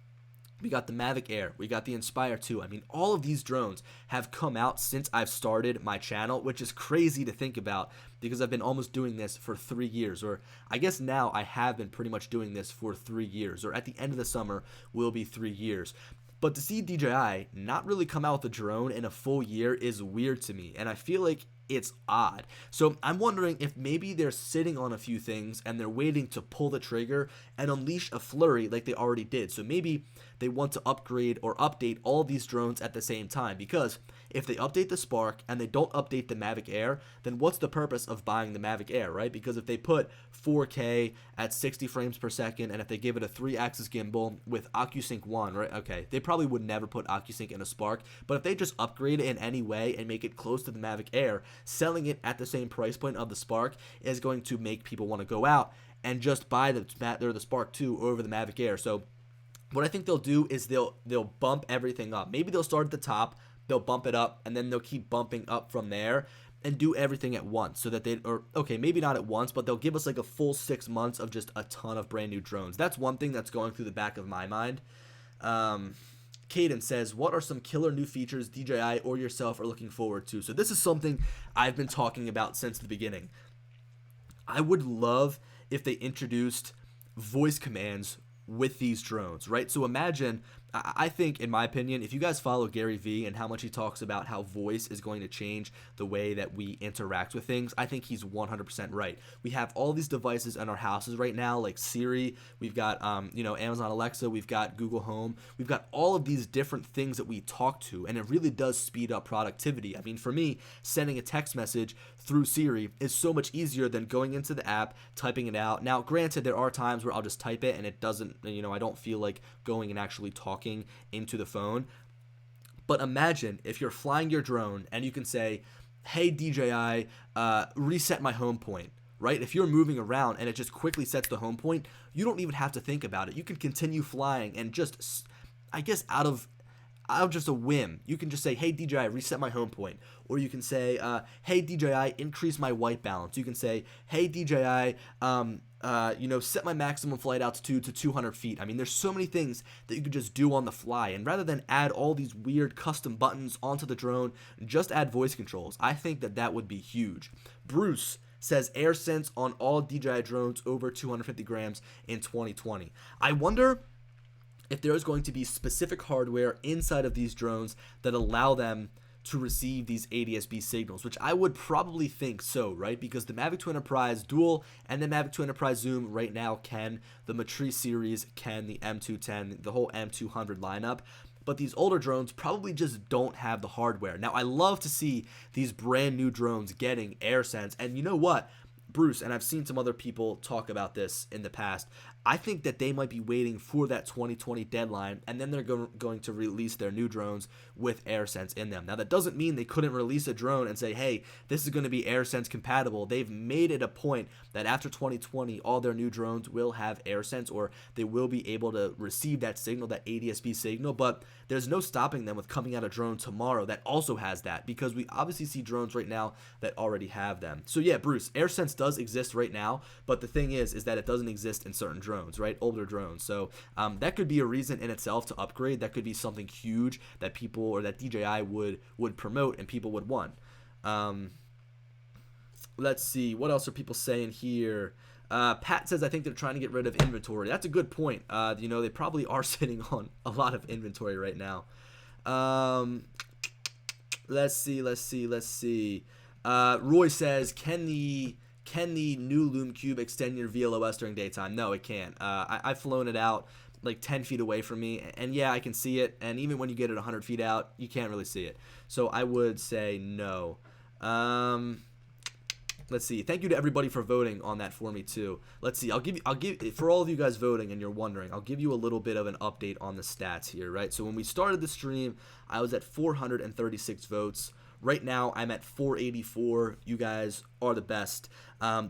We got the Mavic Air. We got the Inspire 2. I mean, all of these drones have come out since I've started my channel, which is crazy to think about because I've been almost doing this for 3 years. Or I guess now I have been pretty much doing this for 3 years. Or at the end of the summer will be 3 years. But to see DJI not really come out with a drone in a full year is weird to me. And I feel like it's odd. So I'm wondering if maybe they're sitting on a few things and they're waiting to pull the trigger and unleash a flurry like they already did. So maybe they want to upgrade or update all these drones at the same time, because if they update the Spark and they don't update the Mavic Air, then what's the purpose of buying the Mavic Air, right? Because if they put 4K at 60 frames per second and if they give it a 3-axis gimbal with OcuSync 1, right? Okay, they probably would never put OcuSync in a Spark, but if they just upgrade it in any way and make it close to the Mavic Air, selling it at the same price point of the Spark is going to make people want to go out and just buy the Spark 2 over the Mavic Air. So what I think they'll do is they'll bump everything up. Maybe they'll start at the top, they'll bump it up, and then they'll keep bumping up from there and do everything at once so that maybe not at once, but they'll give us like a full 6 months of just a ton of brand new drones. That's one thing that's going through the back of my mind. Caden says, what are some killer new features DJI or yourself are looking forward to? So this is something I've been talking about since the beginning. I would love if they introduced voice commands with these drones, right? So imagine, I think, in my opinion, if you guys follow Gary Vee and how much he talks about how voice is going to change the way that we interact with things, I think he's 100% right. We have all these devices in our houses right now, like Siri, we've got, Amazon Alexa, we've got Google Home, we've got all of these different things that we talk to, and it really does speed up productivity. I mean, for me, sending a text message through Siri is so much easier than going into the app, typing it out. Now, granted, there are times where I'll just type it and it doesn't, I don't feel like going and actually talking into the phone. But imagine if you're flying your drone and you can say, hey, DJI, reset my home point, right? If you're moving around and it just quickly sets the home point, you don't even have to think about it. You can continue flying and just, I guess, out of just a whim, you can just say, hey, DJI, reset my home point. Or you can say, hey, DJI, increase my white balance. You can say, hey, DJI, set my maximum flight altitude to 200 feet. I mean, there's so many things that you could just do on the fly. And rather than add all these weird custom buttons onto the drone, just add voice controls. I think that would be huge. Bruce says AirSense on all DJI drones over 250 grams in 2020. I wonder if there is going to be specific hardware inside of these drones that allow them to receive these ADS-B signals, which I would probably think so, right? Because the Mavic 2 Enterprise Dual and the Mavic 2 Enterprise Zoom right now can, the Matrice series can, the M210, the whole M200 lineup. But these older drones probably just don't have the hardware. Now, I love to see these brand new drones getting AirSense, and you know what? Bruce, and I've seen some other people talk about this in the past, I think that they might be waiting for that 2020 deadline, and then they're going to release their new drones with AirSense in them. Now, that doesn't mean they couldn't release a drone and say, hey, this is going to be AirSense compatible. They've made it a point that after 2020, all their new drones will have AirSense, or they will be able to receive that signal, that ADS-B signal, but there's no stopping them with coming out a drone tomorrow that also has that, because we obviously see drones right now that already have them. So yeah, Bruce, AirSense does exist right now, but the thing is that it doesn't exist in certain drones, right? Older drones. So that could be a reason in itself to upgrade. That could be something huge that people, or that DJI would promote and people would want. Let's see, what else are people saying here? Pat says, I think they're trying to get rid of inventory. That's a good point. They probably are sitting on a lot of inventory right now. Let's see. Roy says, can the new Loom Cube extend your VLOS during daytime? No, it can't. I've flown it out like 10 feet away from me, and yeah, I can see it, and even when you get it 100 feet out, you can't really see it. So I would say no. Let's see. Thank you to everybody for voting on that for me too. Let's see. I'll give for all of you guys voting, and you're wondering, I'll give you a little bit of an update on the stats here, right? So when we started the stream, I was at 436 votes. Right now, I'm at 484. You guys are the best.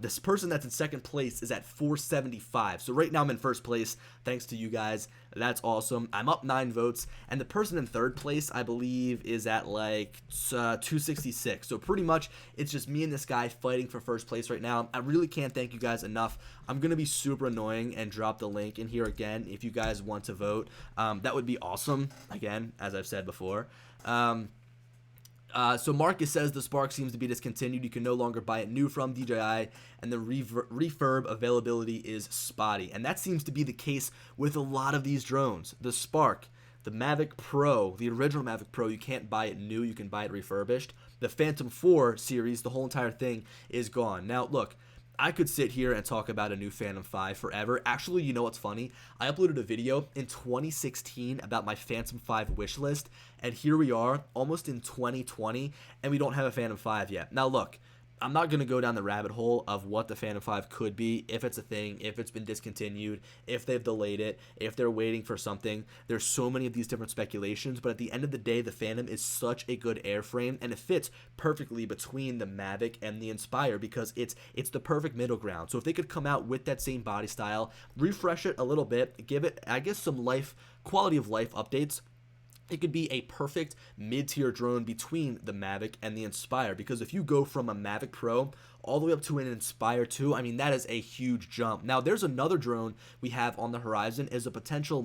This person that's in second place is at 475. So right now, I'm in first place, thanks to you guys. That's awesome. I'm up 9 votes. And the person in third place, I believe, is at like 266. So pretty much, it's just me and this guy fighting for first place right now. I really can't thank you guys enough. I'm going to be super annoying and drop the link in here again if you guys want to vote. That would be awesome, again, as I've said before. So Marcus says the Spark seems to be discontinued. You can no longer buy it new from DJI, and the refurb availability is spotty. And that seems to be the case with a lot of these drones. The Spark, the Mavic Pro, the original Mavic Pro, you can't buy it new. You can buy it refurbished. The Phantom 4 series, the whole entire thing is gone. Now, look, I could sit here and talk about a new Phantom 5 forever. Actually, you know what's funny? I uploaded a video in 2016 about my Phantom 5 wish list, and here we are, almost in 2020, and we don't have a Phantom 5 yet. Now, look, I'm not going to go down the rabbit hole of what the Phantom 5 could be, if it's a thing, if it's been discontinued, if they've delayed it, if they're waiting for something. There's so many of these different speculations, but at the end of the day, the Phantom is such a good airframe, and it fits perfectly between the Mavic and the Inspire because it's the perfect middle ground. So if they could come out with that same body style, refresh it a little bit, give it, I guess, some quality of life updates, it could be a perfect mid-tier drone between the Mavic and the Inspire, because if you go from a Mavic Pro all the way up to an Inspire 2, I mean, that is a huge jump. Now, there's another drone we have on the horizon is a potential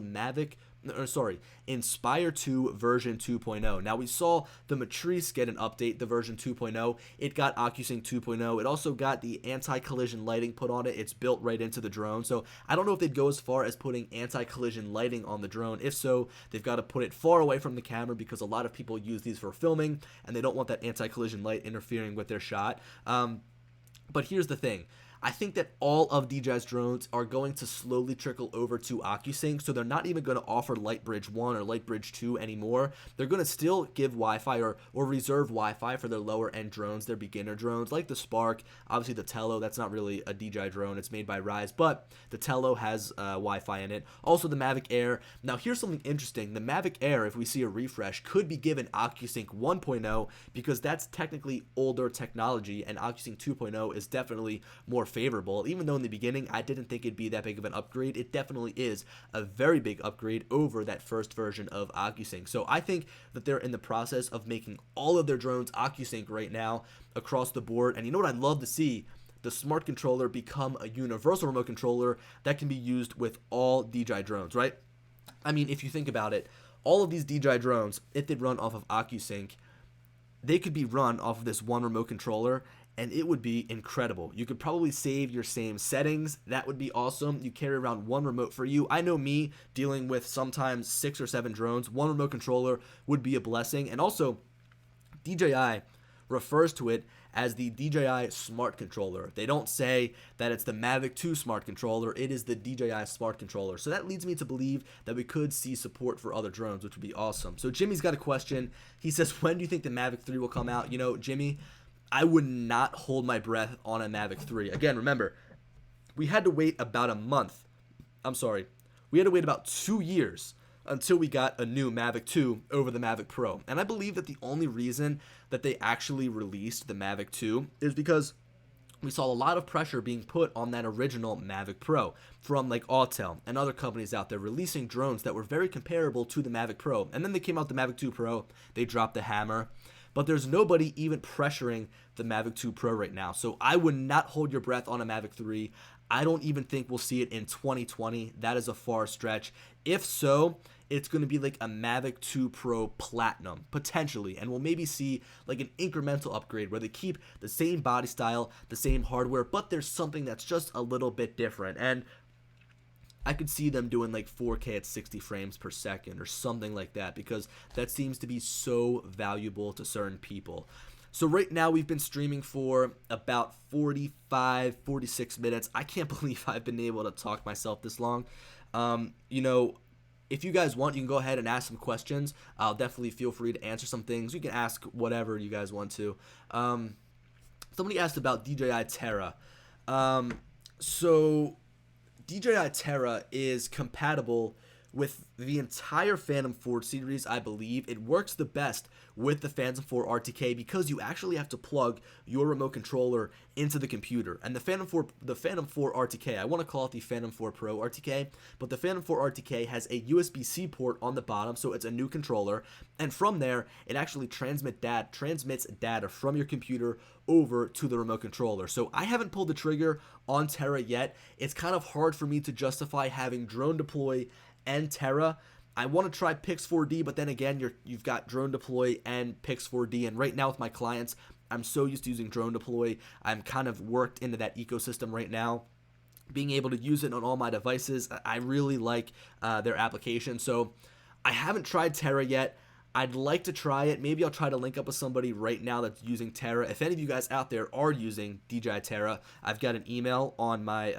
Inspire 2 version 2.0. Now, we saw the Matrice get an update, the version 2.0. It got OcuSync 2.0. It also got the anti-collision lighting put on it. It's built right into the drone. So I don't know if they'd go as far as putting anti-collision lighting on the drone. If so, they've got to put it far away from the camera because a lot of people use these for filming, and they don't want that anti-collision light interfering with their shot. But here's the thing. I think that all of DJI's drones are going to slowly trickle over to OcuSync, so they're not even going to offer Lightbridge 1 or Lightbridge 2 anymore. They're going to still give Wi-Fi or reserve Wi-Fi for their lower-end drones, their beginner drones, like the Spark. Obviously, the Tello, that's not really a DJI drone. It's made by Rise, but the Tello has Wi-Fi in it. Also, the Mavic Air. Now, here's something interesting. The Mavic Air, if we see a refresh, could be given OcuSync 1.0 because that's technically older technology, and OcuSync 2.0 is definitely more favorable. Even though in the beginning I didn't think it'd be that big of an upgrade, it definitely is a very big upgrade over that first version of OcuSync. So I think that they're in the process of making all of their drones OcuSync right now across the board. And you know what I'd love to see? The smart controller become a universal remote controller that can be used with all DJI drones, right? I mean, if you think about it, all of these DJI drones, if they'd run off of OcuSync, they could be run off of this one remote controller, and it would be incredible. You could probably save your same settings. That would be awesome. You carry around one remote for you. I know me dealing with sometimes 6 or 7 drones, one remote controller would be a blessing. And also, DJI refers to it as the DJI Smart Controller. They don't say that it's the Mavic 2 Smart Controller, it is the DJI Smart Controller. So that leads me to believe that we could see support for other drones, which would be awesome. So Jimmy's got a question. He says, when do you think the Mavic 3 will come out? You know, Jimmy, I would not hold my breath on a Mavic 3. Again, remember, we had to wait about a month. We had to wait about 2 years until we got a new Mavic 2 over the Mavic Pro. And I believe that the only reason that they actually released the Mavic 2 is because we saw a lot of pressure being put on that original Mavic Pro from like Autel and other companies out there releasing drones that were very comparable to the Mavic Pro. And then they came out the Mavic 2 Pro, they dropped the hammer. But there's nobody even pressuring the Mavic 2 Pro right now. So I would not hold your breath on a Mavic 3. I don't even think we'll see it in 2020. That is a far stretch. If so, it's going to be like a Mavic 2 Pro Platinum, potentially. And we'll maybe see like an incremental upgrade where they keep the same body style, the same hardware, but there's something that's just a little bit different. And I could see them doing like 4K at 60 frames per second or something like that, because that seems to be so valuable to certain people. So right now we've been streaming for about 45, 46 minutes. I can't believe I've been able to talk myself this long. You know, if you guys want, you can go ahead and ask some questions. I'll definitely feel free to answer some things. You can ask whatever you guys want to. Somebody asked about DJI Terra. So DJI Terra is compatible with the entire Phantom 4 series, I believe. It works the best with the Phantom 4 RTK because you actually have to plug your remote controller into the computer. And the Phantom 4 RTK, I want to call it the Phantom 4 Pro RTK, but the Phantom 4 RTK has a USB-C port on the bottom, so it's a new controller. And from there, it actually transmits data from your computer over to the remote controller. So I haven't pulled the trigger on Terra yet. It's kind of hard for me to justify having Drone Deploy and Terra. I want to try Pix 4D, but then again, you've got Drone Deploy and Pix 4D, and right now with my clients, I'm so used to using Drone Deploy. I'm kind of worked into that ecosystem right now. Being able to use it on all my devices, I really like their application. So I haven't tried Terra yet. I'd like to try it. Maybe I'll try to link up with somebody right now that's using Terra. If any of you guys out there are using DJI Terra, I've got an email on my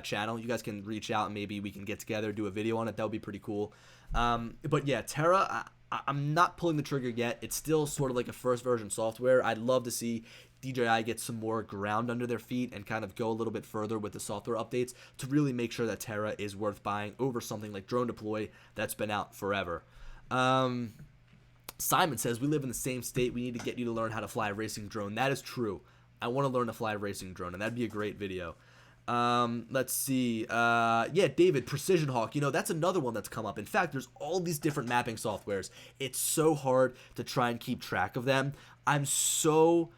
channel. You guys can reach out and maybe we can get together, do a video on it. That would be pretty cool. But yeah, Terra, I'm not pulling the trigger yet. It's still sort of like a first version software. I'd love to see DJI get some more ground under their feet and kind of go a little bit further with the software updates to really make sure that Terra is worth buying over something like Drone Deploy that's been out forever. Simon says, we live in the same state. We need to get you to learn how to fly a racing drone. That is true. I want to learn to fly a racing drone, and that'd be a great video. Let's see. Yeah, David, Precision Hawk. You know, that's another one that's come up. In fact, there's all these different mapping softwares. It's so hard to try and keep track of them. I'm so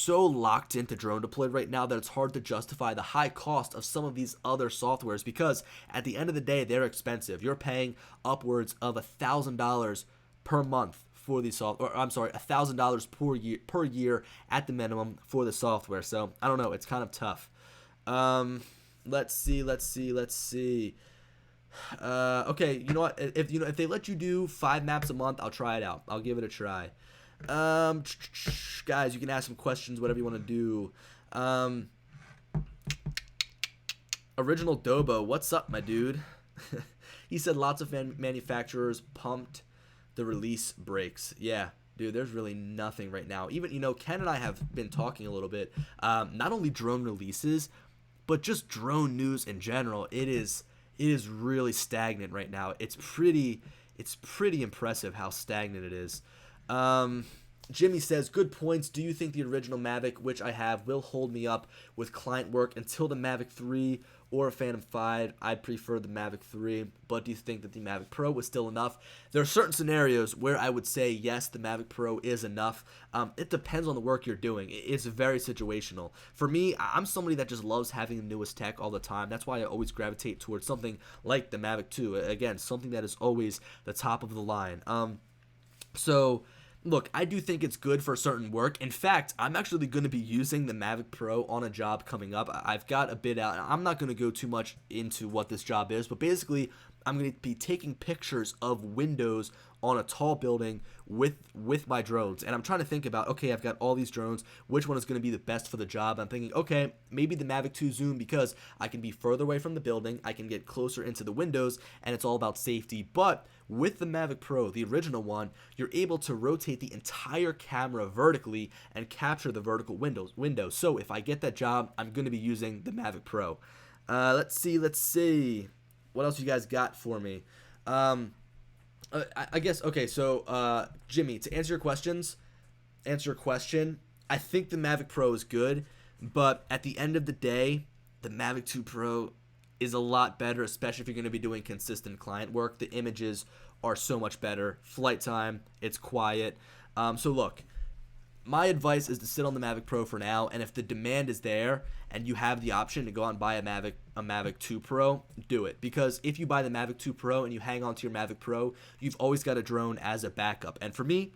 locked into Drone Deploy right now that it's hard to justify the high cost of some of these other softwares, because at the end of the day, they're expensive. You're paying upwards of $1,000 per month for the software. $1,000 per year at the minimum for the software. So I don't know. It's kind of tough. Let's see. Okay, you know what? If they let you do 5 maps a month, I'll try it out. I'll give it a try. Guys, you can ask some questions, whatever you want to do. Original Dobo, what's up, my dude? He said lots of manufacturers pumped the release brakes. Yeah, dude, there's really nothing right now. Even, Ken and I have been talking a little bit, not only drone releases, but just drone news in general. It is really stagnant right now. It's pretty impressive how stagnant it is. Jimmy says, good points. Do you think the original Mavic, which I have, will hold me up with client work until the Mavic 3 or a Phantom 5? I'd prefer the Mavic 3, but do you think that the Mavic Pro was still enough? There are certain scenarios where I would say, yes, the Mavic Pro is enough. It depends on the work you're doing. It's very situational. For me, I'm somebody that just loves having the newest tech all the time. That's why I always gravitate towards something like the Mavic 2. Again, something that is always the top of the line. So Look, I do think it's good for certain work. In fact, I'm actually going to be using the Mavic Pro on a job coming up. I've got a bit out. I'm not going to go too much into what this job is, but basically, I'm going to be taking pictures of windows on a tall building with my drones. And I'm trying to think about, okay, I've got all these drones. Which one is going to be the best for the job? I'm thinking, okay, maybe the Mavic 2 Zoom because I can be further away from the building. I can get closer into the windows, and it's all about safety. But with the Mavic Pro, the original one, you're able to rotate the entire camera vertically and capture the vertical windows. So if I get that job, I'm going to be using the Mavic Pro. Let's see. What else you guys got for me? I guess, okay, so Jimmy, to answer your question, I think the Mavic Pro is good, but at the end of the day, the Mavic 2 Pro is a lot better, especially if you're going to be doing consistent client work. The images are so much better. Flight time, it's quiet. So look, my advice is to sit on the Mavic Pro for now, and if the demand is there and you have the option to go out and buy a Mavic 2 Pro, do it. Because if you buy the Mavic 2 Pro and you hang on to your Mavic Pro, you've always got a drone as a backup. And for me,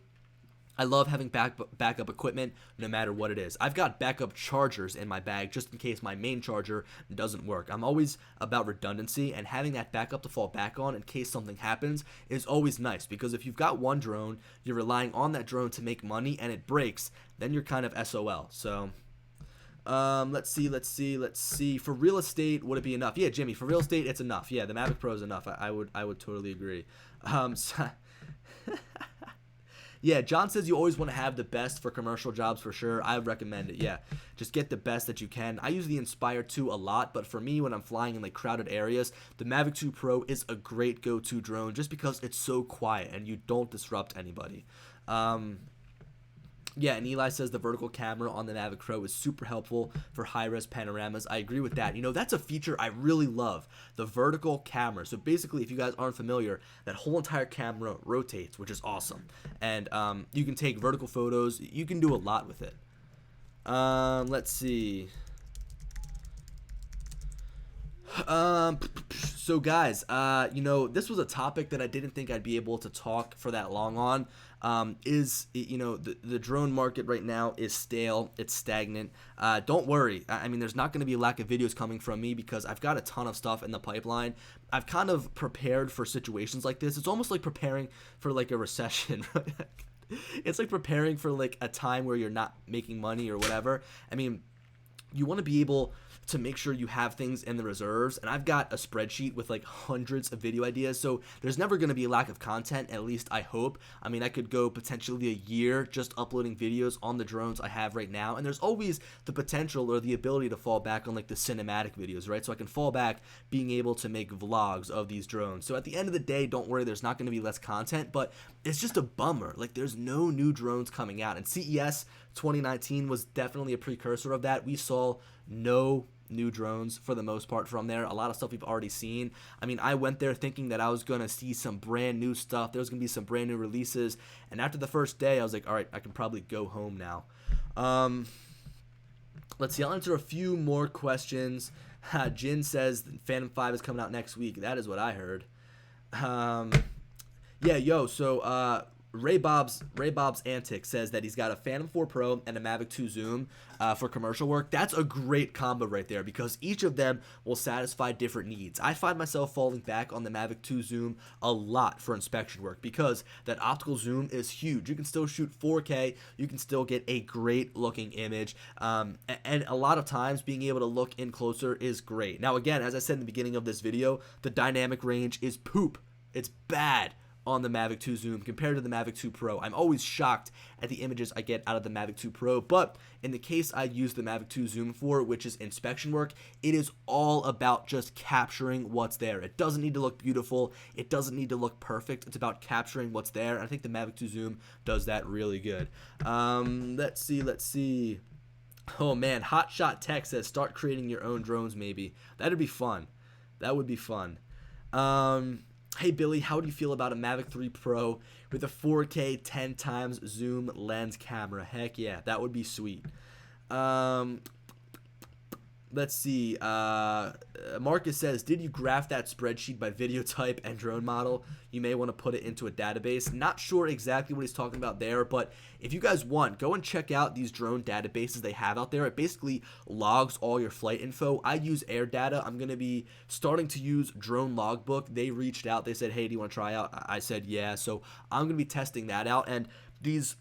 I love having backup equipment no matter what it is. I've got backup chargers in my bag just in case my main charger doesn't work. I'm always about redundancy, and having that backup to fall back on in case something happens is always nice, because if you've got one drone, you're relying on that drone to make money and it breaks, then you're kind of SOL. So let's see. For real estate, would it be enough? Yeah, Jimmy, for real estate, it's enough. Yeah, the Mavic Pro is enough. I would totally agree. Yeah, John says you always want to have the best for commercial jobs for sure. I would recommend it. Yeah, just get the best that you can. I use the Inspire 2 a lot, but for me, when I'm flying in like crowded areas, the Mavic 2 Pro is a great go-to drone just because it's so quiet and you don't disrupt anybody. Yeah, and Eli says the vertical camera on the Mavic Pro is super helpful for high-res panoramas. I agree with that. You know, that's a feature I really love, the vertical camera. So basically, if you guys aren't familiar, that whole entire camera rotates, which is awesome. And you can take vertical photos. You can do a lot with it. Let's see. So guys, you know, this was a topic that I didn't think I'd be able to talk for that long on. You know, the drone market right now is stale, it's stagnant. Don't worry, I mean, there's not going to be a lack of videos coming from me because I've got a ton of stuff in the pipeline. I've kind of prepared for situations like this. It's almost like preparing for like a recession. It's like preparing for like a time where you're not making money or whatever. I mean, you want to be able to make sure you have things in the reserves, and I've got a spreadsheet with like hundreds of video ideas, so there's never going to be a lack of content, at least I hope. I mean, I could go potentially a year just uploading videos on the drones I have right now, and there's always the potential or the ability to fall back on like the cinematic videos, right? So I can fall back being able to make vlogs of these drones. So at the end of the day, don't worry, there's not going to be less content, but it's just a bummer. Like, there's no new drones coming out, and CES 2019 was definitely a precursor of that. We saw no new drones for the most part from there. A lot of stuff we've already seen. I mean, I went there thinking that I was going to see some brand new stuff. There was going to be some brand new releases. And after the first day, I was like, all right, I can probably go home now. Let's see. I'll answer a few more questions. Jin says Phantom 5 is coming out next week. That is what I heard. Yeah, yo, so Ray Bob's Antics says that he's got a Phantom 4 Pro and a Mavic 2 Zoom for commercial work. That's a great combo right there because each of them will satisfy different needs. I find myself falling back on the Mavic 2 Zoom a lot for inspection work because that optical zoom is huge. You can still shoot 4K. You can still get a great looking image. And a lot of times being able to look in closer is great. Now, again, as I said in the beginning of this video, the dynamic range is poop. It's bad on the Mavic 2 Zoom compared to the Mavic 2 Pro. I'm always shocked at the images I get out of the Mavic 2 Pro, but in the case I use the Mavic 2 Zoom for, which is inspection work, it is all about just capturing what's there. It doesn't need to look beautiful. It doesn't need to look perfect. It's about capturing what's there, and I think the Mavic 2 Zoom does that really good. Let's see. Oh man, Hotshot Tech says start creating your own drones maybe. That'd be fun. That would be fun. Hey Billy, how do you feel about a Mavic 3 Pro with a 4K 10 times zoom lens camera? Heck yeah, that would be sweet. Let's see. Marcus says, did you graph that spreadsheet by video type and drone model? You may want to put it into a database. Not sure exactly what he's talking about there, but if you guys want, go and check out these drone databases they have out there. It basically logs all your flight info. I use air data. I'm going to be starting to use Drone Logbook. They reached out. They said, hey, do you want to try out? I said, yeah. So I'm going to be testing that out. And these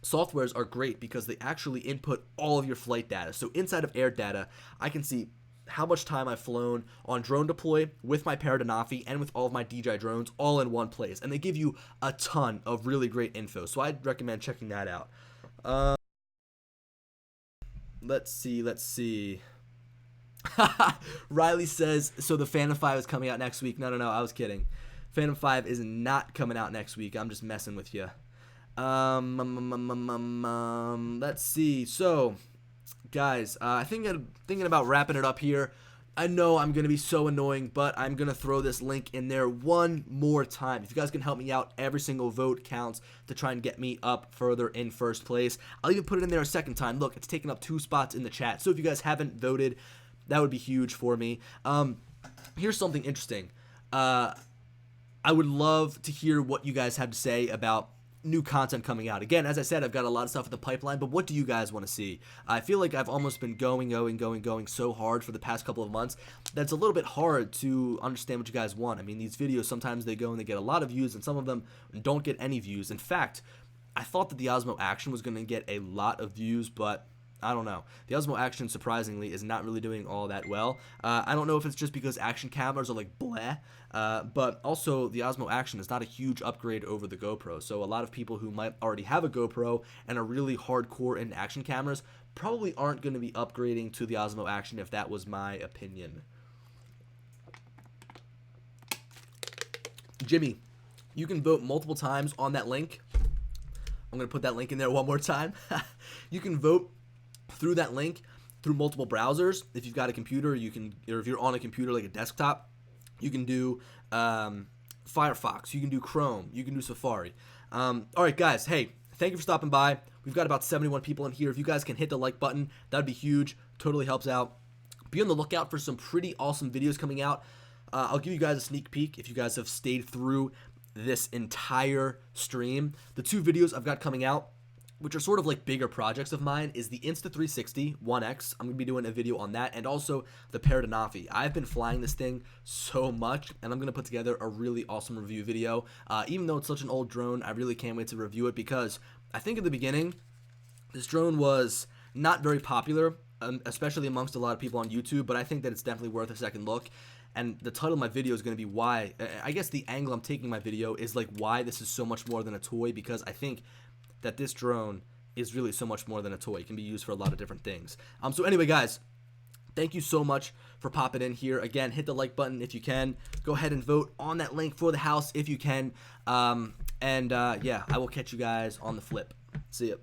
softwares are great because they actually input all of your flight data. So inside of air data, I can see how much time I've flown on drone deploy with my Paradanafi and with all of my DJI drones all in one place. And they give you a ton of really great info. So I'd recommend checking that out. Let's see. Riley says, so the Phantom 5 is coming out next week. No, I was kidding. Phantom 5 is not coming out next week. I'm just messing with you. Let's see. So, guys, I think I'm thinking about wrapping it up here. I know I'm going to be so annoying, but I'm going to throw this link in there one more time. If you guys can help me out, every single vote counts to try and get me up further in first place. I'll even put it in there a second time. Look, it's taken up 2 spots in the chat. So if you guys haven't voted, that would be huge for me. Here's something interesting. I would love to hear what you guys have to say about new content coming out. Again, as I said, I've got a lot of stuff in the pipeline, but what do you guys want to see? I feel like I've almost been going so hard for the past couple of months that it's a little bit hard to understand what you guys want. I mean, these videos, sometimes they go and they get a lot of views, and some of them don't get any views. In fact, I thought that the Osmo Action was going to get a lot of views, but I don't know. The Osmo Action, surprisingly, is not really doing all that well. I don't know if it's just because action cameras are like bleh, but also the Osmo Action is not a huge upgrade over the GoPro. So a lot of people who might already have a GoPro and are really hardcore in action cameras probably aren't going to be upgrading to the Osmo Action, if that was my opinion. Jimmy, you can vote multiple times on that link. I'm going to put that link in there one more time. You can vote through that link through multiple browsers. If you've got a computer, you can, or if you're on a computer like a desktop, you can do Firefox, you can do Chrome, you can do Safari. All right, guys, hey, thank you for stopping by. We've got about 71 people in here. If you guys can hit the like button, that'd be huge. Totally helps out. Be on the lookout for some pretty awesome videos coming out. I'll give you guys a sneak peek if you guys have stayed through this entire stream. The 2 videos I've got coming out, which are sort of like bigger projects of mine, is the Insta360 1X. I'm going to be doing a video on that, and also the Paradanafi. I've been flying this thing so much, and I'm going to put together a really awesome review video. Even though it's such an old drone, I really can't wait to review it, because I think in the beginning, this drone was not very popular, especially amongst a lot of people on YouTube, but I think that it's definitely worth a second look. And the title of my video is going to be why, I guess the angle I'm taking my video is like why this is so much more than a toy, because I think that this drone is really so much more than a toy. It can be used for a lot of different things. So anyway, guys, thank you so much for popping in here. Again, hit the like button if you can. Go ahead and vote on that link for the house if you can. Yeah, I will catch you guys on the flip. See ya.